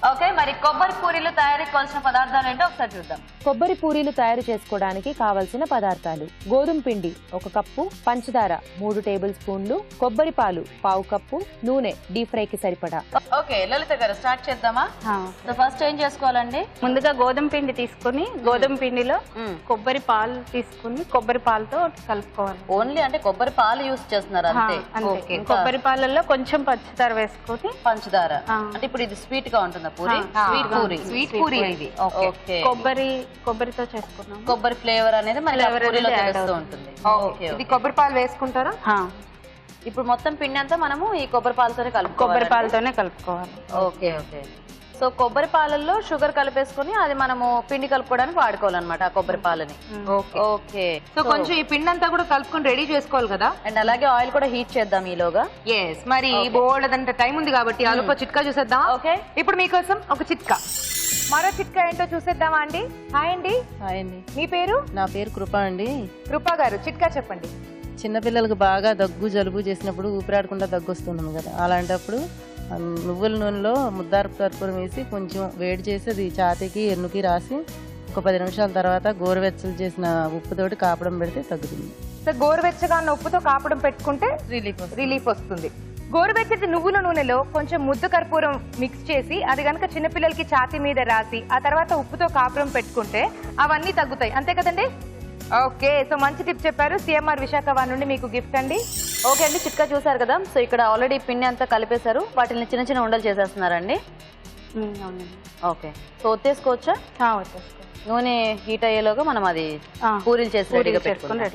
ఓకే, మరి కొబ్బరి పూరీలు తయారీకి కావాల్సిన పదార్థాలు ఏంటో ఒకసారి చూద్దాం. కొబ్బరి పూరీలు తయారు చేసుకోవడానికి కావలసిన పదార్థాలు: గోధుమ పిండి 1 కప్పు, పంచదార 3 టేబుల్ స్పూన్లు, కొబ్బరి పాలు 1/2 కప్పు, నూనె డీప్ ఫ్రై కి సరిపడా. ఓకే లలిత గారు, స్టార్ట్ చేద్దామా? సో ఫస్ట్ ఏం చేసుకోవాలండి? ముందుగా గోధుమ పిండి తీసుకుని గోధుమ పిండిలో కొబ్బరి పాలు తీసుకుని కొబ్బరి పాలతో కలుపుకోవాలి. ఓన్లీ అంటే కొబ్బరి పాలు యూస్ చేస్తున్నారు అంతే? ఓకే, కొబ్బరి పాలలో కొంచెం పంచదార వేసుకొని. పంచదార అంటే ఇప్పుడు ఇది స్వీట్ గా ఉంటుందా పూరి? స్వీట్ పూరి ఇది. ఓకే, కొబ్బరితో చేసుకున్నాం. కొబ్బరి ఫ్లేవర్ అనేది మనకి పూరిలో తెలుస్తూ ఉంటుంది. ఓకే, ఇది కొబ్బరి పాలు వేసుకుంటారా? ఇప్పుడు మొత్తం పిండి అంతా మనము ఈ కొబ్బరి పాలతోనే కలుపుకోవాలి. ఓకే ఓకే, సో కొబ్బరి పాలల్లో షుగర్ కలిపేసుకుని అది మనము పిండి కలుపుకోవడానికి వాడుకోవాలన్నమాట ఆ కొబ్బరి పాలని. ఓకే, సో కొంచెం ఈ పిండి అంతా కూడా కలుపుకొని రెడీ చేసుకోవాలి కదా. అండ్ అలాగే ఆయిల్ కూడా హీట్ చేద్దాం ఈలోగా. ఎస్, మరి బోల్డంత టైం ఉంది కాబట్టి ఆలోపు చిట్కా చూసేద్దాం. ఓకే, ఇప్పుడు మీకోసం ఒక చిట్కా, మరో చిట్కా ఏంటో చూసేద్దామా అండి? హాయ్ అండి. హాయ్ అండి. మీ పేరు? నా పేరు కృప అండి. కృప గారు, చిట్కా చెప్పండి. చిన్నపిల్లలకు బాగా దగ్గు జలుబు చేసినప్పుడు ఊపిరాడకుండా దగ్గు వస్తున్నాం కదా, అలాంటప్పుడు నువ్వుల నూనెలో ముద్దారపు కర్పూరం వేసి కొంచెం వేడి చేసి అది ఛాతీకి ఎన్నుకి రాసి ఒక 10 నిమిషాల తర్వాత గోరువెచ్చలు చేసిన ఉప్పుతోటి కాపడం పెడితే తగ్గుతుంది. సో గోరువెచ్చగా ఉన్న ఉప్పుతో కాపడం పెట్టుకుంటే రిలీఫ్ వస్తుంది. గోరువెచ్చటి నువ్వుల నూనెలో కొంచెం ముద్ద కర్పూరం మిక్స్ చేసి అది కనుక చిన్నపిల్లలకి ఛాతీ మీద రాసి ఆ తర్వాత ఉప్పుతో కాపురం పెట్టుకుంటే అవన్నీ తగ్గుతాయి, అంతే కదండి? ఓకే, సో మంచి టిప్ చెప్పారు. సిఎంఆర్ విశాఖపట్నం నుండి మీకు గిఫ్ట్ అండి. ఓకే అండి, చిట్కా చూసారు కదా. సో ఇక్కడ ఆల్రెడీ పిండి అంతా కలిపేశారు, వాటిని చిన్న చిన్న ఉండలు చేసేస్తున్నారండి. Okay, so ఒత్తేసుకోవచ్చా? నూనె హీట్ అయ్యేలోగా మనం అది పూరీలు చేసి రెడీగా పెట్టుకుని.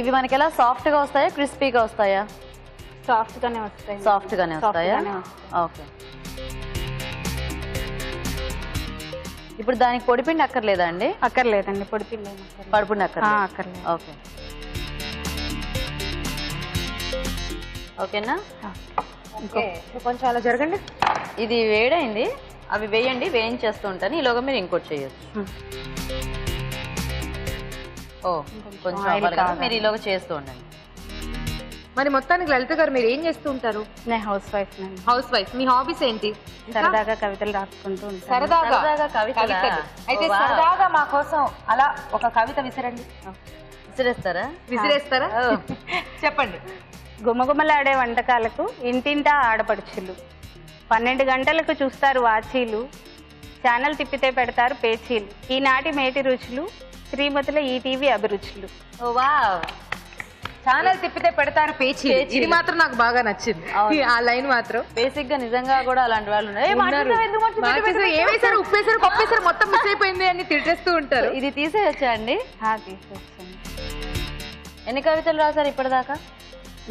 ఇవి మనకి ఎలా సాఫ్ట్ గా వస్తాయా, క్రిస్పీగా వస్తాయా? సాఫ్ట్ గానే వస్తాయా? ఓకే, ఇప్పుడు దానికి పొడిపిండి అక్కర్లేదా అండి? అక్కర్లేదండి, పొడిపిండి అక్కర్లేదు. ఓకే ఓకేనా? కొంచెం అలా జరగండి. ఇది వేడైంది, అవి వేయండి, వేయించేస్తూ ఉంటాను. ఈలోగా మీరు ఇంకోటి చేయొచ్చు. కొంచెం అవ్వాలి కదా, మీరు ఈలోగా చేస్తూ ఉండండి. మరి మొత్తానికి లలిత గారు మీరు ఏం చేస్తూ ఉంటారు? నేను హౌస్ వైఫ్. మీ హాబీస్ ఏంటి? సరదాగా కవితలు రాసుకుంటూ ఉంటాను. సరదాగా కవితలు. అయితే సరదాగా మా కోసం అలా ఒక కవిత విసిరండి. విసిరేస్తారా? చెప్పండి. గుమగుమలాడే వంటకాలకు ఇంటింటా ఆడపడుచులు, 12 గంటలకు చూస్తారు వాచీలు, ఛానల్ తిప్పితే పెడతారు పేచీలు, ఈనాటి మేటి రుచులు శ్రీమతుల ఈటీవీ అభిరుచులు. ఛానల్ తిప్పితే పెడతారు పేచి. ఇది మాత్రం నాకు బాగా నచ్చింది, ఆ లైన్ మాత్రం. బేసిక్ గా నిజంగా కూడా అలాంటి వాళ్ళు ఏమేసారు, ఉప్పేసారు, పప్పేసారు, మొత్తం మిస్ అయిపోయింది అని తిట్టేస్తూ ఉంటారు. ఇది తీసేయచ్చా అండి? తీసేయచ్చండి. ఎన్ని కవితలు రాశారు ఇప్పటిదాకా?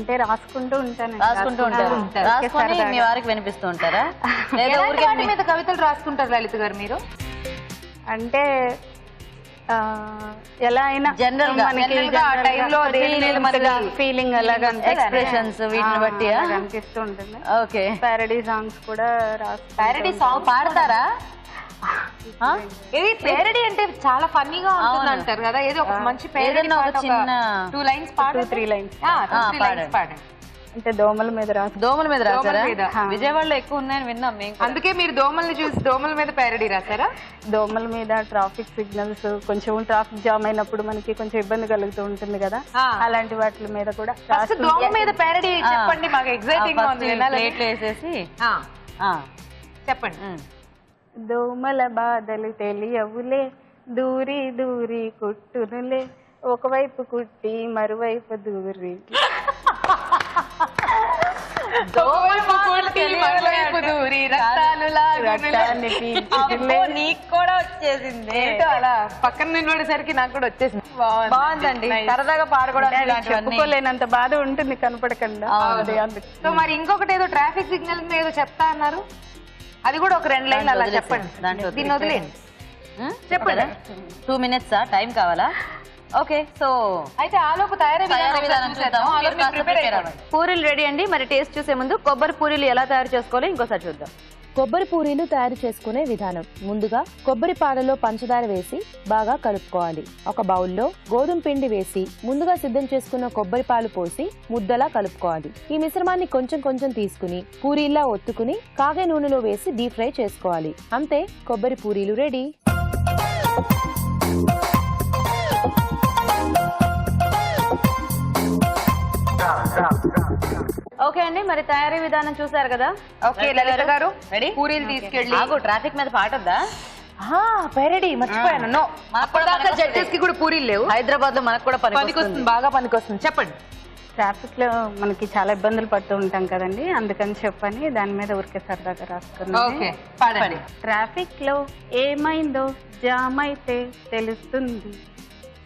అంటే రాసుకుంటూ ఉంటాను. రాసుకొని మీ వారికి వినిపిస్తూ ఉంటారా? లేదా ఊరికే మీద కవితలు రాసుకుంటారు లలిత గారు మీరు? అంటే ఎలా అయినా జనరల్ ఫీలింగ్ అలాగా ఎక్స్ప్రెషన్స్ వీటిని బట్టి అనిపిస్తూ ఉంటుంది. ఓకే, ప్యారడీ సాంగ్స్ కూడా ప్యారడీ సాంగ్ పాడతారా? ఇది పేరడీ అంటే చాలా ఫన్నీగా ఉంటుంది అంటారు కదా, ఏదో ఒక మంచి పేరడీ ఒక చిన్న 2 lines పాడు, 3 lines. 3 lines పాడండి. అంటే దోమల మీద రాసి దోమల మీద రాసారా? మీద. విజయవాడలో ఎక్కువ ఉన్నాయని విన్నాం మేము. అందుకే మీరు దోమల్ని చూసి దోమల మీద పేరడీ రాసారా? దోమల మీద ట్రాఫిక్ సిగ్నల్స్, కొంచెం ట్రాఫిక్ జామ్ అయినప్పుడు మనకి కొంచెం ఇబ్బంది కలుగుతూ ఉంటుంది కదా, అలాంటి వాటి మీద కూడా ఫస్ట్ దోమ మీద పేరడీ చెప్పండి, మాకు ఎక్సైటింగ్ గా ఉంది వినాలని. ప్లేట్లు వేసేసి చెప్పండి. దోమల బాధలు తెలియవులే, దూరి దూరి కుట్టునులే, ఒకవైపు కుట్టి మరువైపు దూరి. నీకు కూడా వచ్చేసింది అలా పక్కన నిలబడేసరికి నాకు కూడా వచ్చేసింది. బాగుందండి, సరదాగా పాడుకోవడానికి చెప్పుకోలేనంత బాధ ఉంటుంది కనపడకుండా. సో మరి ఇంకొకటి ఏదో ట్రాఫిక్ సిగ్నల్ మీద ఏదో చెప్తా అన్నారు, అది కూడా ఒక 2 లైన్లు అలా చెప్పండి. దీన్ని వదిలేండి, చెప్పండి. 2 minutes టైం కావాలా? ఓకే, సో అయితే ఆలోపు తయారీ విధానం చూసేద్దాం. పూరీలు రెడీ అండి. మరి టేస్ట్ చూసే ముందు కొబ్బరి పూరీలు ఎలా తయారు చేసుకోవాలో ఇంకోసారి చూద్దాం. కొబ్బరి పూరీలు తయారు చేసుకునే విధానం. ముందుగా కొబ్బరి పాలలో పంచదార వేసి బాగా కలుపుకోవాలి. ఒక బౌల్లో గోధుమ పిండి వేసి ముందుగా సిద్ధం చేసుకున్న కొబ్బరి పాలు పోసి ముద్దలా కలుపుకోవాలి. ఈ మిశ్రమాన్ని కొంచెం కొంచెం తీసుకుని పూరీలా ఒత్తుకుని కాగే నూనెలో వేసి డీప్ ఫ్రై చేసుకోవాలి. అంతే, కొబ్బరి పూరీలు రెడీ. ఓకే అండి, మరి తయారీ విధానం చూసారు కదా. ఓకే లలిత గారు, పూరీలు తీసుకెళ్ళి ట్రాఫిక్ మీద పాటొద్దా? పేరడీ మర్చిపోయాను. నో, జడ్జెస్ కి కూడా పూరీలు లేవు. హైదరాబాద్ లో మనకు కూడా పనికొస్తుంది, బాగా పనికొస్తుంది. చెప్పండి. ట్రాఫిక్ లో మనకి చాలా ఇబ్బందులు పడుతూ ఉంటాం కదండి, అందుకని చెప్పని దాని మీద ఊరికే సరదాగా రాసుకున్నాం. ట్రాఫిక్ లో ఏమైందో జామ్ అయితే తెలుస్తుంది,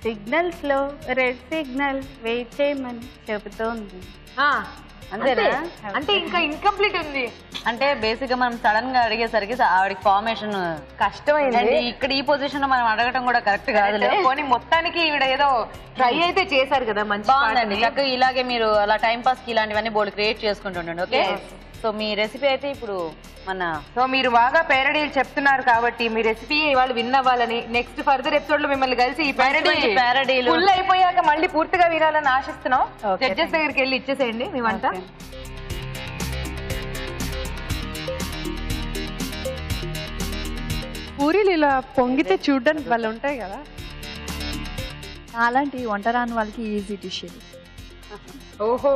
సిగ్నల్స్ లో రెడ్ సిగ్నల్ వెయిట్ చేయమని చెబుతోంది. అంతేనా? అంటే ఇంకా ఇన్కంప్లీట్ ఉంది. అంటే బేసిక్ గా మనం సడన్ గా అడిగేసరికి ఆవిడకి ఫార్మేషన్ కష్టమైంది. ఇక్కడ ఈ పొజిషన్ లో మనం అడగటం కూడా కరెక్ట్ కాదు. పోనీ మొత్తానికి ఈవిడ ఏదో ట్రై అయితే చేశారు కదా, మంచి బాగుందండి. చక్కగా ఇలాగే మీరు అలా టైం పాస్ కి ఇలాంటివన్నీ బోర్డు క్రియేట్ చేసుకుంటుండండి. ఓకే, సో మీ రెసిపీ అయితే ఇప్పుడు సో మీరు బాగా పేరడీలు చెప్తున్నారు కాబట్టి మీ రెసిపీ వాళ్ళు విన్నవ్వాలని నెక్స్ట్ ఫర్దర్ ఎపిసోడ్ లో మిమ్మల్ని కలిసి ఈ పేరడీలు ఫుల్ అయిపోయాక మళ్ళీ పూర్తిగా వినాలని ఆశిస్తున్నాం. జడ్జెస్ దగ్గరికి వెళ్ళి ఇచ్చేసేయండి మీ వంట. పూరీలు ఇలా పొంగితే చూడడానికి వాళ్ళు ఉంటాయి కదా. అలాంటి వంట రాని వాళ్ళకి ఈజీ డిష్ ఇది. ఓహో,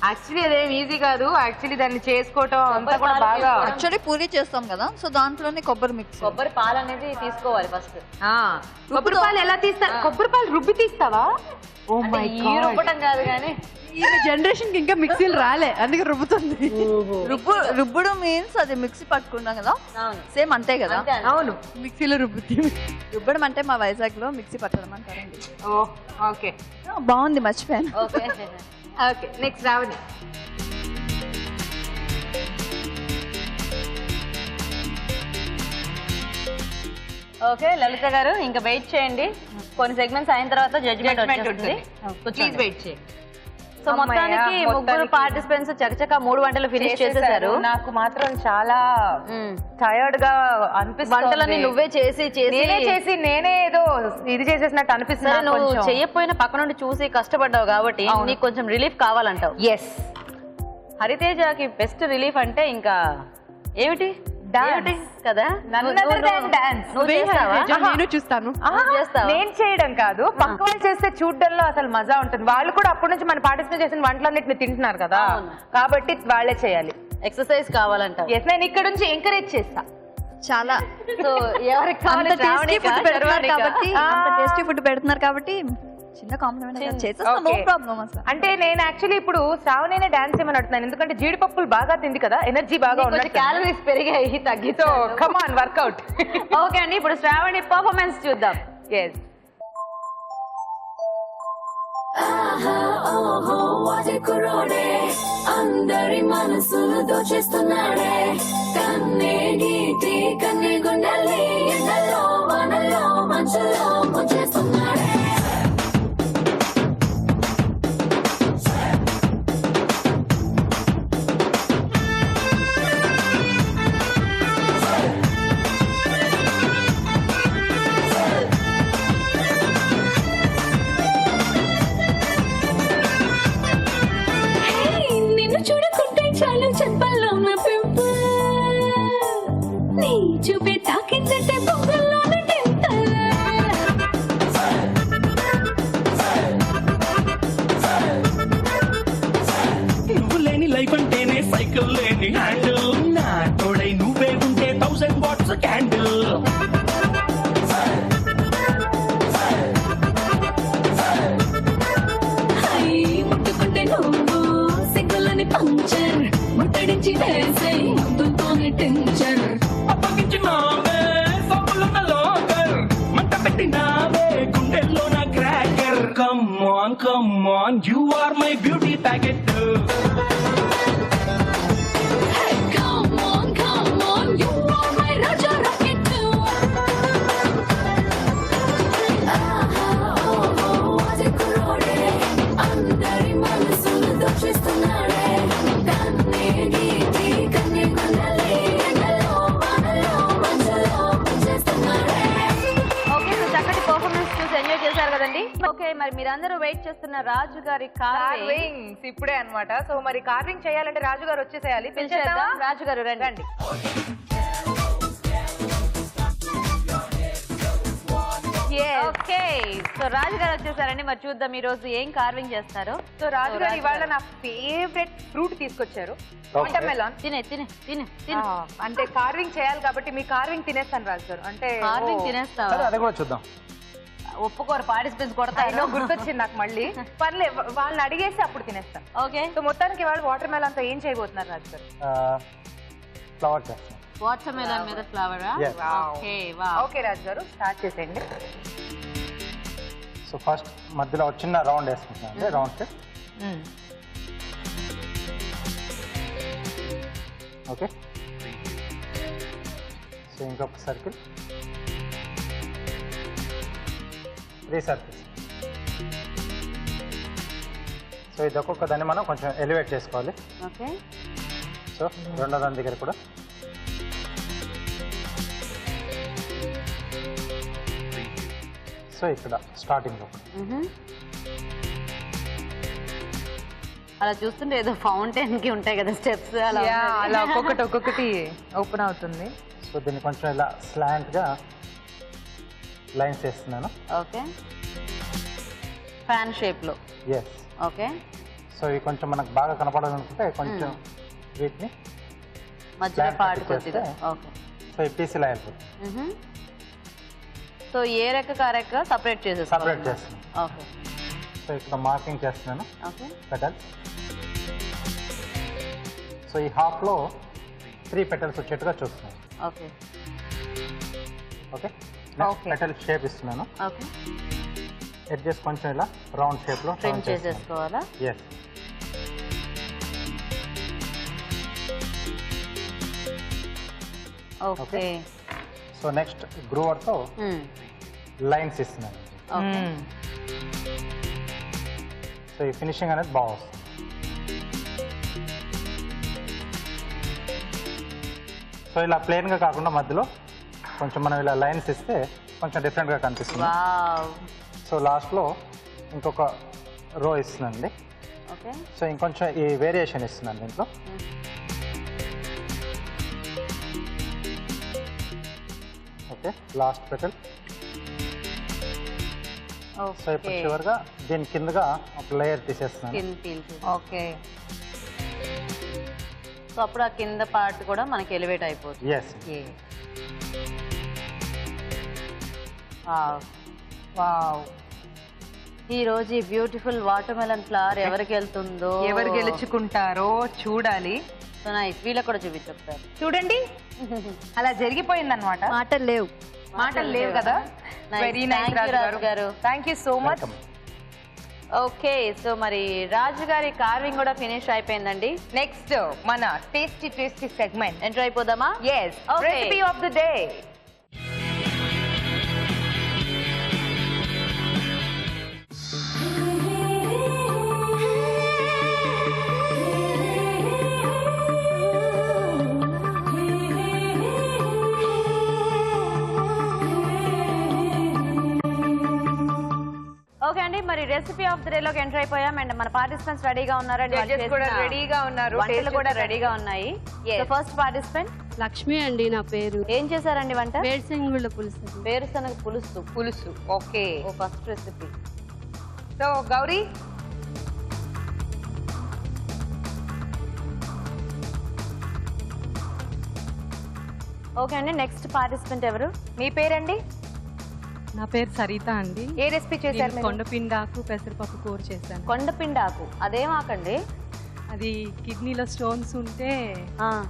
యాక్చువల్లీ అదేం ఈజీ కాదు. యాక్చువల్లీ దాన్ని చేసుకోవటం అంతా కూడా బాగా. యాక్చువల్లీ పూరీ చేస్తాం కదా, సో దాంట్లోనే కొబ్బరి మిక్స్, కొబ్బరి పాలు అనేది తీసుకోవాలి ఫస్ట్. కొబ్బరి పాలు ఎలా తీస్తా? కొబ్బరి పాలు రుబ్బి తీస్తావా? ఓ మై గాడ్, రుబ్బటం కాదు కానీ ఈ జనరేషన్ కి ఇంకా మిక్సీలు రాలే, అందుకే రుబ్బుతుంది. రుబ్బుడు మీన్స్ అది మిక్సీ పట్టుకున్నాం కదా, సేమ్ అంతే కదా. అవును, మిక్సీలో రుబ్బుతుంది. రుబ్బడం అంటే మా వైజాగ్ లో మిక్సీ పట్టడం అంటారండి. ఓకే, బాగుంది, మర్చిపోయాను. ఓకే, నెక్స్ట్ రావని. ఓకే లలిత గారు, ఇంకా వెయిట్ చేయండి. కొన్ని సెగ్మెంట్స్ అయిన తర్వాత జడ్జిమెంట్ ఉంటుంది. ప్లీజ్ వెయిట్ చేయండి. సో మొత్తానికి ముగ్గురు పార్టిసిపెంట్స్ చకచక 3 వంటలు ఫినిష్ చేసేసారు. నాకు మాత్రం చాలా టైర్డ్ గా అనిపిస్తుంది. వంటలన్నీ నువ్వే నేనే ఏదో ఇది చేసేసినట్టు అనిపిస్తుంది. నువ్వు చెయ్యకపోయినా పక్క నుండి చూసి కష్టపడ్డావు కాబట్టి నీకు కొంచెం రిలీఫ్ కావాలంటావు. ఎస్, హరితేజకి బెస్ట్ రిలీఫ్ అంటే ఇంకా ఏమిటి కదా. నేను చూస్తాను. నేను చేయడం కాదు, పక్క వాళ్ళు చేస్తే చూడడంలో అసలు మజా ఉంటుంది. వాళ్ళు కూడా అప్పటి నుంచి మన పార్టిసిపేట్ చేసిన వంటలన్నిటిని తింటున్నారు కదా, కాబట్టి వాళ్ళే చేయాలి. ఎక్సర్సైజ్ కావాలంట. ఎస్, నేను ఇక్కడ నుంచి ఎంకరేజ్ చేస్తా చాలా. సో ఎవరికి కావాలి టేస్టీ ఫుడ్ పెడుతున్నారు కాబట్టి చిన్న కాంప్లిమెంట్ చేసేస్తా, నో ప్రాబ్లం అసలు. అంటే నేను యాక్చువల్లీ ఇప్పుడు శ్రావణినే డాన్స్ చేయమని అడుగుతున్నాను, ఎందుకంటే జీడిపప్పులు బాగా తింది కదా, ఎనర్జీ బాగా ఉన్నట్టు, క్యాలరీస్ పెరిగాయి, తగ్గి. So come on, workout. Okay అండి, ఇప్పుడు శ్రావణి పర్ఫార్మెన్స్ చూద్దాం. ఎస్. అందరి మనసులు దోచేస్తున్నాడే, కన్నే గీటి కన్నే గుండెల్ని ఎండలో వానలో మంచులో ముంచేస్తున్నాడే. నీ చూపే తాకిందంటే బొమ్మల్లోనే నువ్వు లేని లైఫ్ అంటేనే సైకిల్ లేని హ్యాండిల్ నా తోడై నువ్వే ఉంటే 1000 వాట్స్ క్యాండిల్ ముట్టుకుంటే నువ్వు సిగ్గులని పంచర్ ముట్టడించి వేసే ముందుతోనే టెన్షన్ అప్పగించినావే సబ్బులున్న లోకర్ మంట పెట్టినావే గుండెల్లో నా cracker come on you are my beauty packet Come on, you are my Raja Rocket too. Aze kurode, andari manasulu dochestunnade. Kanne geeti, kanne gondale, endalo, vanalo, manchalo, munchestunnade. Okay so చక్కటి పర్ఫార్మెన్స్ చూసి ఎంజాయ్ చేశారు కదండి. ఓకే మరి మీరందరూ వెయిట్ చేస్తున్న రాజు గారి కార్వింగ్స్ ఇప్పుడే అన్నమాట. సో మరి కార్వింగ్ చేయాలంటే రాజు గారు వచ్చేసేయాలి. పిలిచేద్దాం. రాజు గారు రండి. ఓకే సో రాజు గారు వచ్చేసారండి. మరి చూద్దాం ఈ రోజు ఏం కార్వింగ్ చేస్తారు. సో రాజు గారు ఇవాళ నా ఫేవరెట్ ఫ్రూట్ తీసుకొచ్చారు, వాటర్ మెలాన్. తినే తినే తినే తినే. అంటే కార్వింగ్ చేయాలి కాబట్టి మీ కార్వింగ్ తినేస్తాను రాజు గారు. అంటే కార్వింగ్ తినేస్తావా? అది కూడా చూద్దాం. ఒప్పుకోరు, పార్టిసిపెంట్స్ కొడతారు. గుర్తొచ్చింది నాకు మళ్ళీ. పర్లే, వాళ్ళని అడిగేసి అప్పుడు తినేస్తాను. ఓకే సో మొత్తానికి వాళ్ళు వాటర్ మెలాన్ తో ఏం చేయబోతున్నారు రాజు గారు? ఫ్లవర్ చేస్తాం. వాటర్ మెలాన్ మీద ఫ్లవరా? Yes. Okay wow. ఓకే రాజు గారు స్టార్ట్ చేసేయండి. సో ఫస్ట్ మధ్యలో ఒక చిన్న రౌండ్ వేసుకుంటున్నాం అండి. Round shape. ఓకే సో ఇంకొక సర్కిల్, 3 సర్కిల్స్. సో ఇది ఒక్కొక్క దాన్ని మనం కొంచెం ఎలివేట్ చేసుకోవాలి. ఓకే సో రెండో దాని దగ్గర కూడా సో ఇక్కడ స్టార్టింగ్ లో అలా చూస్తుంటే ఏదో ఫౌంటైన్ కి ఉంటాయి కదా స్టెప్స్, అలా అలా ఒక్కొక్కటి ఓపెన్ అవుతుంది. సో దీన్ని కొంచెం ఇలా స్లాంట్ గా లైన్స్ వేస్తున్నాను. ఓకే ఫ్యాన్ షేప్ లో. ఎస్. ఓకే సో ఇవి కొంచెం మనకు బాగా కనపడాలనుకుంటే కొంచెం వీటిని మధ్యలో Slant పార్ట్ cut కొద్దిగా. చేస్తే ఓకే సో ఈ పీస్ ఇలా అయిపోతుంది. సో ఏ రెక్క కారెక్క సపరేట్ చేసేస్తాం. సపరేట్ చేస్తున్నాను. ఓకే సో ఇక్కడ మార్కింగ్ చేస్తున్నాను ఓకే పెటల్స్. సో ఈ హాఫ్ లో 3 పెటల్స్ వచ్చేట్టుగా చూస్తున్నాను. ఓకే ఓకే పెటల్ షేప్ ఇస్తున్నాను. ఓకే ఎడ్జెస్ కొంచెం ఇలా రౌండ్ షేప్ లో ట్రిమ్ చేసేసుకోవాలా? Yes. Okay so next groover తో లైన్స్ ఇస్తున్నాను. ఓకే సో ఈ ఫినిషింగ్ అనేది బాగా వస్తుంది. సో ఇలా ప్లెయిన్ గా కాకుండా మధ్యలో కొంచెం మనం ఇలా లైన్స్ ఇస్తే కొంచెం డిఫరెంట్ గా కనిపిస్తుంది. వావ్. సో లాస్ట్ లో ఇంకొక రో ఇస్తున్నానండి. ఓకే సో ఇంకొంచెం ఈ వేరియేషన్ ఇస్తున్నాను దీంట్లో. Okay last petal. సో ఇప్పుడు చివరిగా దీని కిందగా ఒక లేయర్ తీసేస్తున్నాను. Skin peel. ఓకే సో అప్పుడు ఆ కింద పార్ట్ కూడా మనకి ఎలివేట్ అయిపోతుంది. ఎస్. వావ్. ఈ రోజు ఈ బ్యూటిఫుల్ వాటర్ మెలన్ ఫ్లవర్ ఎవరికి వెళ్తుందో, ఎవరు గెలుచుకుంటారో చూడాలి. So nice. వీళ్ళకి కూడా చూపించారు. చూడండి అలా జరిగిపోయిందన్నమాట. మాటలు లేవు. మాటలు లేవు కదా. వెరీ నైస్ రాజు గారు. Thank you so much. Okay so మరి రాజు గారి కార్వింగ్ కూడా ఫినిష్ అయిపోయిందండి. నెక్స్ట్ మన టేస్టీ సెగ్మెంట్ ఎంటర్ అయిపోదామా? yes recipe of the day. Okay అండి మరి రెసిపీ ఆఫ్ ది డే లోకి ఎంటర్ అయిపోయాం. అండ్ మన పార్టిసిపెంట్స్ రెడీగా ఉన్నారండి. Judges కూడా రెడీగా ఉన్నారు. వంటలు Taste కూడా చూస్తారు. రెడీగా ఉన్నాయి. Yes. ఫస్ట్ పార్టిసిపెంట్ లక్ష్మి అండి నా పేరు. ఏం చేశారండి వంట? వేరుశనగుళ్ళ పులుసు. వేరుశనగ పులుసు. పులుసు. ఓకే. ఓ first recipe. So Gowri, okay అండి, నెక్స్ట్ పార్టిసిపెంట్ ఎవరు? మీ పేరండి? నా పేరు సరిత అండి. ఏ రెసిపీ చేశారు మీరు? కొండపిండాకు పెసరపప్పు కూర చేశాను. కొండపిండాకు అదేమాకండి? అది కిడ్నీలో స్టోన్స్ ఉంటే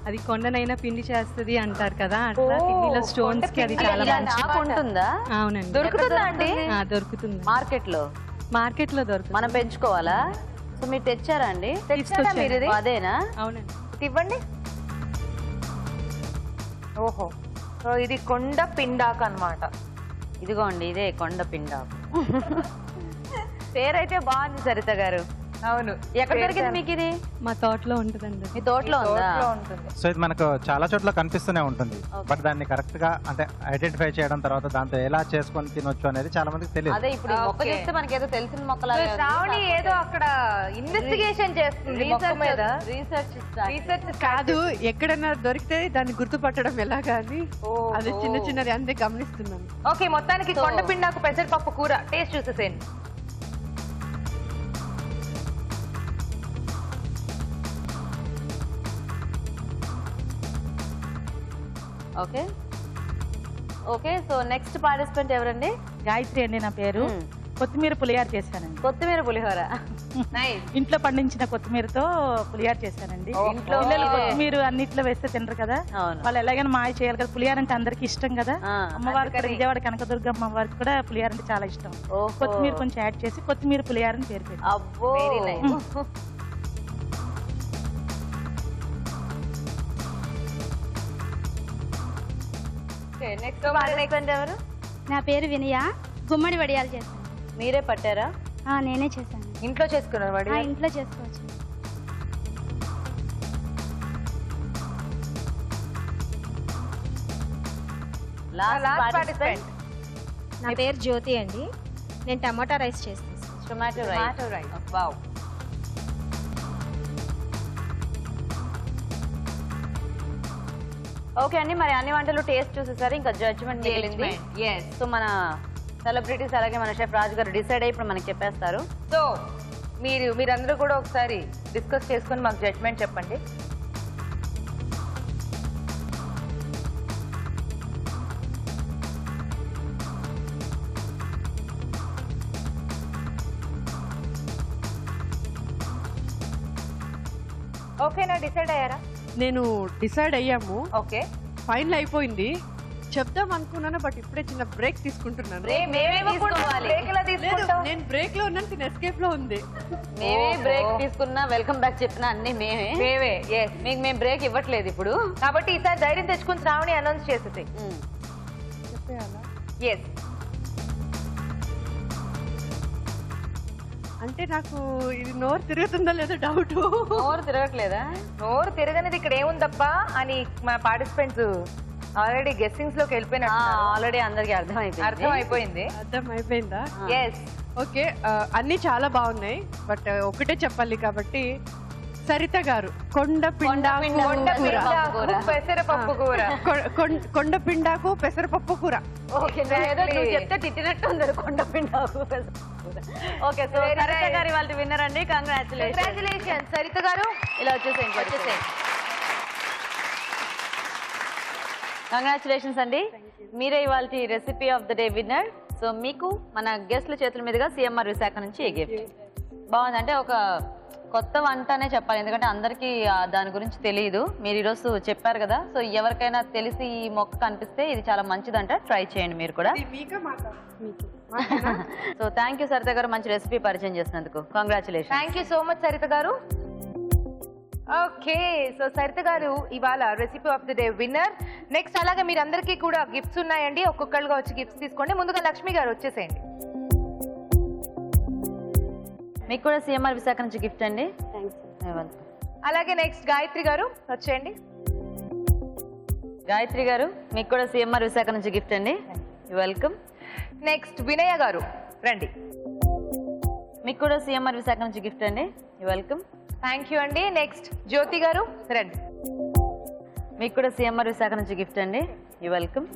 అది కొండనైనా పిండి చేస్తుంది అంటారు కదా, అట్లా కిడ్నీలో స్టోన్స్ కి అది చాలా ఆకు ఉంటుందా? అవునండి. దొరుకుతుందా అండి? దొరుకుతుంది. మార్కెట్ లో దొరుకుతుంది. మనం పెంచుకోవాలా? సో మీరు తెచ్చారా అండి? తీసుకొచ్చాను. అదేనా? అవునండి. ఇవ్వండి. ఓహో, సో ఇది కొండ పిండాకు అన్నమాట. ఇదిగోండి, ఇదే కొండపిండాకు. పేరైతే బాగుంది సరిత గారు. అవును. ఎక్కడ దొరికింది మీకు ఇది? మా తోటలో ఉంటుందండి. మీ తోటలో ఉందా? ఉంటుంది. సో ఇది మనకు చాలా చోట్ల కనిపిస్తూనే ఉంటుంది, బట్ దాన్ని కరెక్ట్ గా అంటే ఐడెంటిఫై చేయడం, తర్వాత దాంతో ఎలా చేసుకొని తినొచ్చు అనేది చాలా మందికి తెలియదు. అదే ఇప్పుడు ఈ మొక్క చేస్తే మనకి ఏదో తెలిసిన మొక్కలా శ్రావణి ఏదో అక్కడ ఇన్వెస్టిగేషన్ చేస్తుంది మొక్క మీద. రీసెర్చ్ కాదు, ఎక్కడైనా దొరికితే దాన్ని గుర్తుపట్టడం ఎలాగా అని అది చిన్న చిన్నది అంతే గమనిస్తున్నాను. ఓకే, మొత్తానికి కొండ పిండాకు పెసరపప్పు కూర టేస్ట్ చూసేసేయండి. Okay okay, so next participant ఎవరండి? గాయత్రి అండి నా పేరు. కొత్తిమీర పులిహార చేశానండి. కొత్తిమీర పులిహోర. ఇంట్లో పండించిన కొత్తిమీరతో పులిహార చేశానండి. ఇంట్లో పిల్లలు కొత్తిమీర అన్నిట్లో వేస్తే తినరు కదా, వాళ్ళు ఎలాగైనా మాయ చేయాలి కదా. పులిహార అంటే అందరికి ఇష్టం కదా. అమ్మవారికి కూడా విజయవాడ కనకదుర్గ అమ్మవారికి కూడా పులిహార అంటే చాలా ఇష్టం. కొత్తిమీర కొంచెం యాడ్ చేసి కొత్తిమీర పులిహార అని పేరు పెట్టారు. అబ్బో, నెక్స్ట్ పార్టిసిపెంట్ ఎవరు? నా పేరు వినయ. గుమ్మడి వడియాలు చేశాను. మీరే పట్టారా? నేనే చేశాను. ఇంట్లో చేసుకున్నారు వడియాలు? ఇంట్లో చేసుకోవచ్చు. Last participant. నా పేరు జ్యోతి అండి. నేను టమాటా రైస్ చేస్తాను. Tomato rice. వావ్. ఓకే అండి, మరి అన్ని వంటలు టేస్ట్ చూసేసారు, ఇంకా జడ్జ్మెంట్ మిగిలింది. సో మన సెలబ్రిటీస్ అలాగే మన షెఫ్ రాజు గారు డిసైడ్ అయ్యి ఇప్పుడు మనకి చెప్పేస్తారు. సో మీరందరూ కూడా ఒకసారి డిస్కస్ చేసుకొని మాకు జడ్జ్మెంట్ చెప్పండి. ఓకేనా, డిసైడ్ అయ్యారా? నేను డిసైడ్ అయ్యాము. ఓకే, ఫైనల్ అయిపోయింది. చెప్దాం అనుకున్నాను, బట్ ఇప్పుడే చిన్న బ్రేక్ తీసుకుంటున్నాను. నేను బ్రేక్ లో ఉన్నాను, తిన ఎస్కేప్ లో ఉంది. మేమే బ్రేక్ తీసుకున్నా, వెల్కమ్ బ్యాక్ చెప్పినా అన్ని మేమే. మీకు మేము బ్రేక్ ఇవ్వట్లేదు ఇప్పుడు, కాబట్టి ఈసారి ధైర్యం తెచ్చుకుని శ్రావణి అనౌన్స్ చేసేసి. చెప్పేయాలా? ఎస్. అంటే నాకు ఇది నోరు తిరుగుతుందా లేదా డౌట్. నోరు తిరగట్లేదా? నోరు తిరగనిది ఇక్కడ ఏముందబ్బా అని మా పార్టిసిపెంట్స్ ఆల్రెడీ గెస్సింగ్స్ లోకి వెళ్ళిపోయినట్టు. ఆల్రెడీ అందరికి అర్థమైపోయిందా? ఎస్. ఓకే, అన్ని చాలా బాగున్నాయి, బట్ ఒకటే చెప్పాలి కాబట్టి సరిత గారు కొండపిండాకు పెసరపప్పు కూర. కొండపిండాకు పెసరపప్పు కూర. చెప్తే తిట్టినట్టు ఉంది. కొండపిండాకు. ఓకే, సో సరిత గారు వాళ్ళ విన్నర్ అండి. కంగ్రాచులేషన్ సరిత గారు. ఇలా వచ్చేసేయండి. కంగ్రాచులేషన్స్ అండి, మీరే ఇవాళ recipe of the day winner. So మీకు మన గెస్ట్ల చేతుల మీదుగా సిఎంఆర్ విశాఖ నుంచి ఈ గిఫ్ట్. బాగుంది, అంటే ఒక కొత్త వంట అనే చెప్పాలి, ఎందుకంటే అందరికీ దాని గురించి తెలియదు. మీరు ఈరోజు చెప్పారు కదా, సో ఎవరికైనా తెలిసి ఈ మొక్క కనిపిస్తే ఇది చాలా మంచిదంట, ట్రై చేయండి మీరు కూడా. సో థ్యాంక్ యూ సరిత గారు, మంచి రెసిపీ పరిచయం చేసినందుకు. Congratulation. Thank you so much Saritha గారు. ఓకే, సో సరిత గారు ఇవాళ recipe of the day winner. Next అలాగే మీరు అందరికీ కూడా గిఫ్ట్స్ ఉన్నాయండి, ఒక్కొక్కరుగా వచ్చి గిఫ్ట్స్ తీసుకోండి. ముందుగా లక్ష్మి గారు వచ్చేసేయండి. మీకు కూడా సిఎంఆర్ విశాఖ నుంచి గిఫ్ట్ అండి. అలాగే నెక్స్ట్ గాయత్రి గారు వచ్చేయండి. గాయత్రి గారు, మీకు కూడా సిఎంఆర్ విశాఖ నుంచి గిఫ్ట్ అండి. వెల్కమ్. నెక్స్ట్ వినయ గారు రండి. మీకు కూడా సిఎంఆర్ విశాఖ నుంచి గిఫ్ట్ అండి. వెల్కమ్. థ్యాంక్ యూ అండి. నెక్స్ట్ జ్యోతి గారు రండి. మీకు కూడా సిఎంఆర్ విశాఖ నుంచి గిఫ్ట్ అండి. You welcome.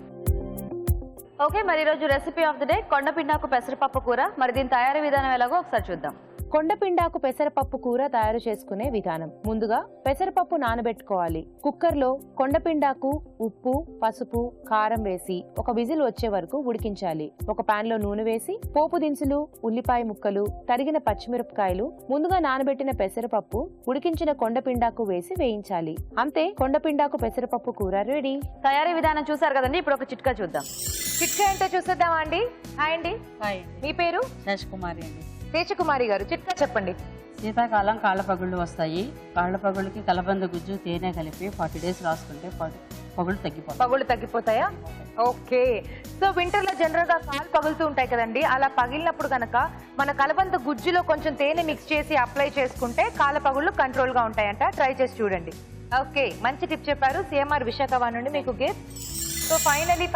ఓకే, మరి ఈరోజు రెసిపీ ఆఫ్ ద డే కొండపిండాకు పెసరపప్పు కూర. మరి దీని తయారీ విధానం ఎలాగో ఒకసారి చూద్దాం. కొండపిండాకు పెసరపప్పు కూర తయారు చేసుకునే విధానం. ముందుగా పెసరపప్పు నానబెట్టుకోవాలి. కుక్కర్లో కొండపిండాకు, ఉప్పు, పసుపు, కారం వేసి ఒక విజిల్ వచ్చే వరకు ఉడికించాలి. ఒక పాన్ లో నూనె వేసి పోపు దినుసులు, ఉల్లిపాయ ముక్కలు, తరిగిన పచ్చిమిరపకాయలు, ముందుగా నానబెట్టిన పెసరపప్పు, ఉడికించిన కొండపిండాకు వేసి వేయించాలి. అంతే, కొండపిండాకు పెసరపప్పు కూర రెడీ. తయారీ విధానం చూసారు కదండి, ఇప్పుడు ఒక చిట్కా చూద్దాం. చిట్కా ఏంటో చూసేద్దామా అండి? హాయ్ అండి. మీ పేరు? శేషకుమారి అండి. శేషకుమారి గారు, చిట్కా చెప్పండి. శీతాకాలం కాళ్ళ పగుళ్ళు వస్తాయి. కాళ్ళ పగుళ్ళకి కలబంద గుజ్జు, తేనె కలిపి 40 days రాసుకుంటే పగుళ్ళు తగ్గిపోతాయి. పగుళ్ళు తగ్గిపోతాయా? ఓకే. సో వింటర్ లో జనరల్ గా కాళ్ళు పగులుతూ ఉంటాయి కదండి, అలా పగిలినప్పుడు కనుక మన కలబంద గుజ్జులో కొంచెం తేనె మిక్స్ చేసి అప్లై చేసుకుంటే కాళ్ళ పగుళ్ళు కంట్రోల్ గా ఉంటాయంట. ట్రై చేసి చూడండి. ఓకే, మంచి టిప్ చెప్పారు. సిఎంఆర్ విశాఖ నుండి మీకు గిఫ్ట్. సో ఫైనలీ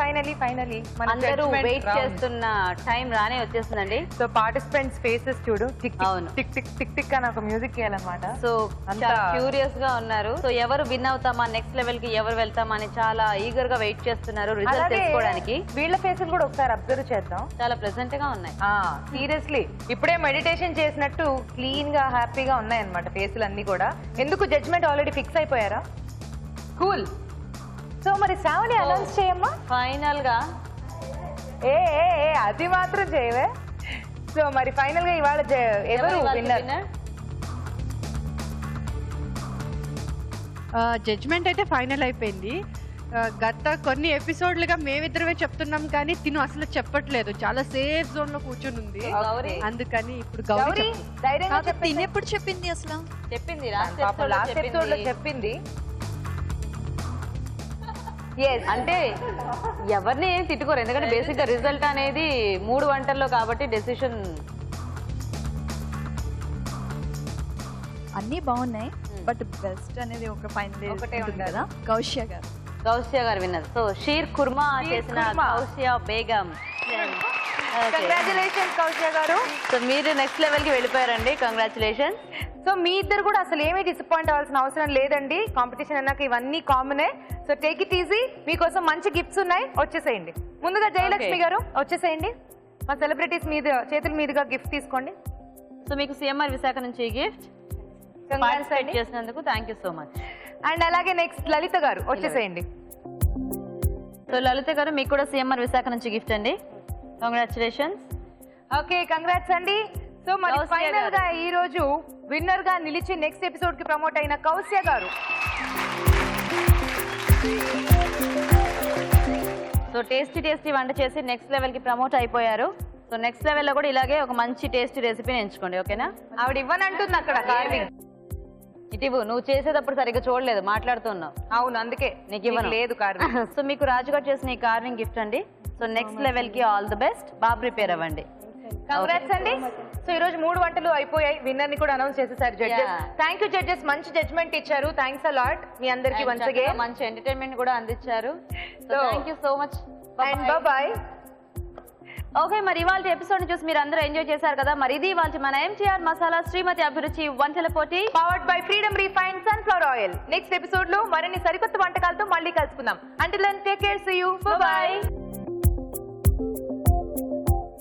అందరూ వెయిట్ చేస్తున్న టైం రానే వచ్చేస్తుందండి. సో పార్టిసిపెంట్స్ ఫేసెస్ చూడు, tick tick tick tick tick అని ఒక మ్యూజిక్ చేయాలన్నమాట. సో చాలా క్యూరియస్ గా ఉన్నారు. సో ఎవరు విన్ అవుతామా, నెక్స్ట్ లెవెల్ కి ఎవరు వెళ్తామా అని చాలా ఈగర్ గా వెయిట్ చేస్తున్నారు రిజల్ట్ తెలుసుకోవడానికి. వీళ్ళ ఫేసులు కూడా ఒకసారి అబ్జర్వ్ చేద్దాం. చాలా ప్రెసెంట్ గా ఉన్నాయి. సీరియస్లీ ఇప్పుడే మెడిటేషన్ చేసినట్టు క్లీన్ గా హ్యాపీగా ఉన్నాయి అన్నమాట ఫేసులు అన్ని కూడా. ఎందుకు జడ్జ్మెంట్ ఆల్రెడీ ఫిక్స్ అయిపోయారా? కూల్. సో మరి శ్రావణి అనౌన్స్ చేయమ్మా ఫైనల్ గా. అది మాత్రం చేయవే. సో మరి ఫైనల్ గా ఇవాళ ఎవరు విన్నర్? జడ్జ్మెంట్ అయితే ఫైనల్ అయిపోయింది. గత కొన్ని ఎపిసోడ్లుగా మేమిద్దరమే చెప్తున్నాం కానీ తిను అసలు చెప్పట్లేదు. చాలా సేఫ్ జోన్ లో కూర్చొని ఉంది. అందుకని ఇప్పుడు గౌరీ తిను ఎప్పుడు చెప్పింది? అసలు చెప్పింది లాస్ట్ ఎపిసోడ్ లో చెప్పింది. అంటే ఎవరిని ఏం తిట్టుకోరు, ఎందుకంటే బేసిక్ గా రిజల్ట్ అనేది 3 వంటల్లో కాబట్టి డెసిషన్ అన్ని బాగున్నాయి. బట్ బెస్ట్ అనేది ఒక ఫైనల్ ఉంటుంది కదా, గౌష్య గారు విన్నర్. సో షీర్ కుర్మా చేసిన గౌష్య బేగం. కంగ్రాచులేషన్స్ కౌశిక గారు. సో మీరు నెక్స్ట్ లెవెల్ కి వెళ్ళిపోయారండి. కంగ్రాచులేషన్. సో మీ ఇద్దరు కూడా అసలు ఏమీ డిసప్పాయింట్ అవ్వాల్సిన అవసరం లేదండి. కాంపిటీషన్ అన్నాక ఇవన్నీ కామనే. So take it easy. మీకోసం మంచి గిఫ్ట్స్ ఉన్నాయి, వచ్చేసేయండి. ముందుగా జయలక్ష్మి గారు వచ్చేసేయండి. మా సెలబ్రిటీస్ మీద చేతుల మీదుగా గిఫ్ట్ తీసుకోండి. సో మీకు సిఎంఆర్ విశాఖ నుంచి గిఫ్ట్ చేసినందుకు thank you so much. And అలాగే నెక్స్ట్ లలిత గారు వచ్చేసేయండి. సో లలిత గారు మీకు కూడా సిఎంఆర్ విశాఖ నుంచి గిఫ్ట్ అండి. కంగ్రాచులేషన్స్. ఓకే, కంగ్రాట్స్ అండి. సో మరి ఫైనల్ గా ఈ రోజు విన్నర్ గా నిలిచి నెక్స్ట్ ఎపిసోడ్ కి ప్రమోట్ అయిన కౌశిక గారు. సో టేస్టీ వంట చేసి నెక్స్ట్ లెవెల్ కి ప్రమోట్ అయిపోయారు. సో నెక్స్ట్ లెవెల్ లో కూడా ఇలాగే ఒక మంచి టేస్టీ రెసిపీని ఎంచుకోండి. ఓకేనా? ఆవిడ ఇవ్వనంటుంది అక్కడ కార్వింగ్. ఇటివు నువ్వు చేసేటప్పుడు సరిగ్గా చూడలేదు, మాట్లాడుతున్నావు. అవును, అందుకే నీకు ఇవ్వను. లేదు కార్వింగ్. సో మీకు రాజుగారు చేసిన ఈ కార్వింగ్ గిఫ్ట్ అండి. సో నెక్స్ట్ లెవెల్ కి ఆల్ ది బెస్ట్. బాగా ప్రిపేర్ అవ్వండి. కంగ్రాట్స్ అండి. సో ఈ రోజు 3 వంటలు అయిపోయాయి. విన్నర్ ని కూడా అనౌన్స్ చేసేసారు జడ్జెస్. థ్యాంక్ యూ జడ్జెస్, మంచి జడ్జ్మెంట్ ఇచ్చారు. థ్యాంక్స్ అ లాట్ మీ అందరికి. వన్స్ అగైన్ మంచి ఎంటర్టైన్మెంట్ కూడా అందించారు. So thank you so much and by. Okay, మరి ఇవాళ ఎపిసోడ్ ని చూసి మీరు అందరూ ఎంజాయ్ చేశారు కదా. మరి ఇది ఇవాళ మన ఎంటీఆర్ మసాలా శ్రీమతి అభిరుచి వంటల పోటీ powered by Freedom refined sunflower oil. Next episode లో మరిన్ని సరికొత్త వంటకాలతో మళ్ళీ కలుసుకుందాం. Until then take care, see you, by.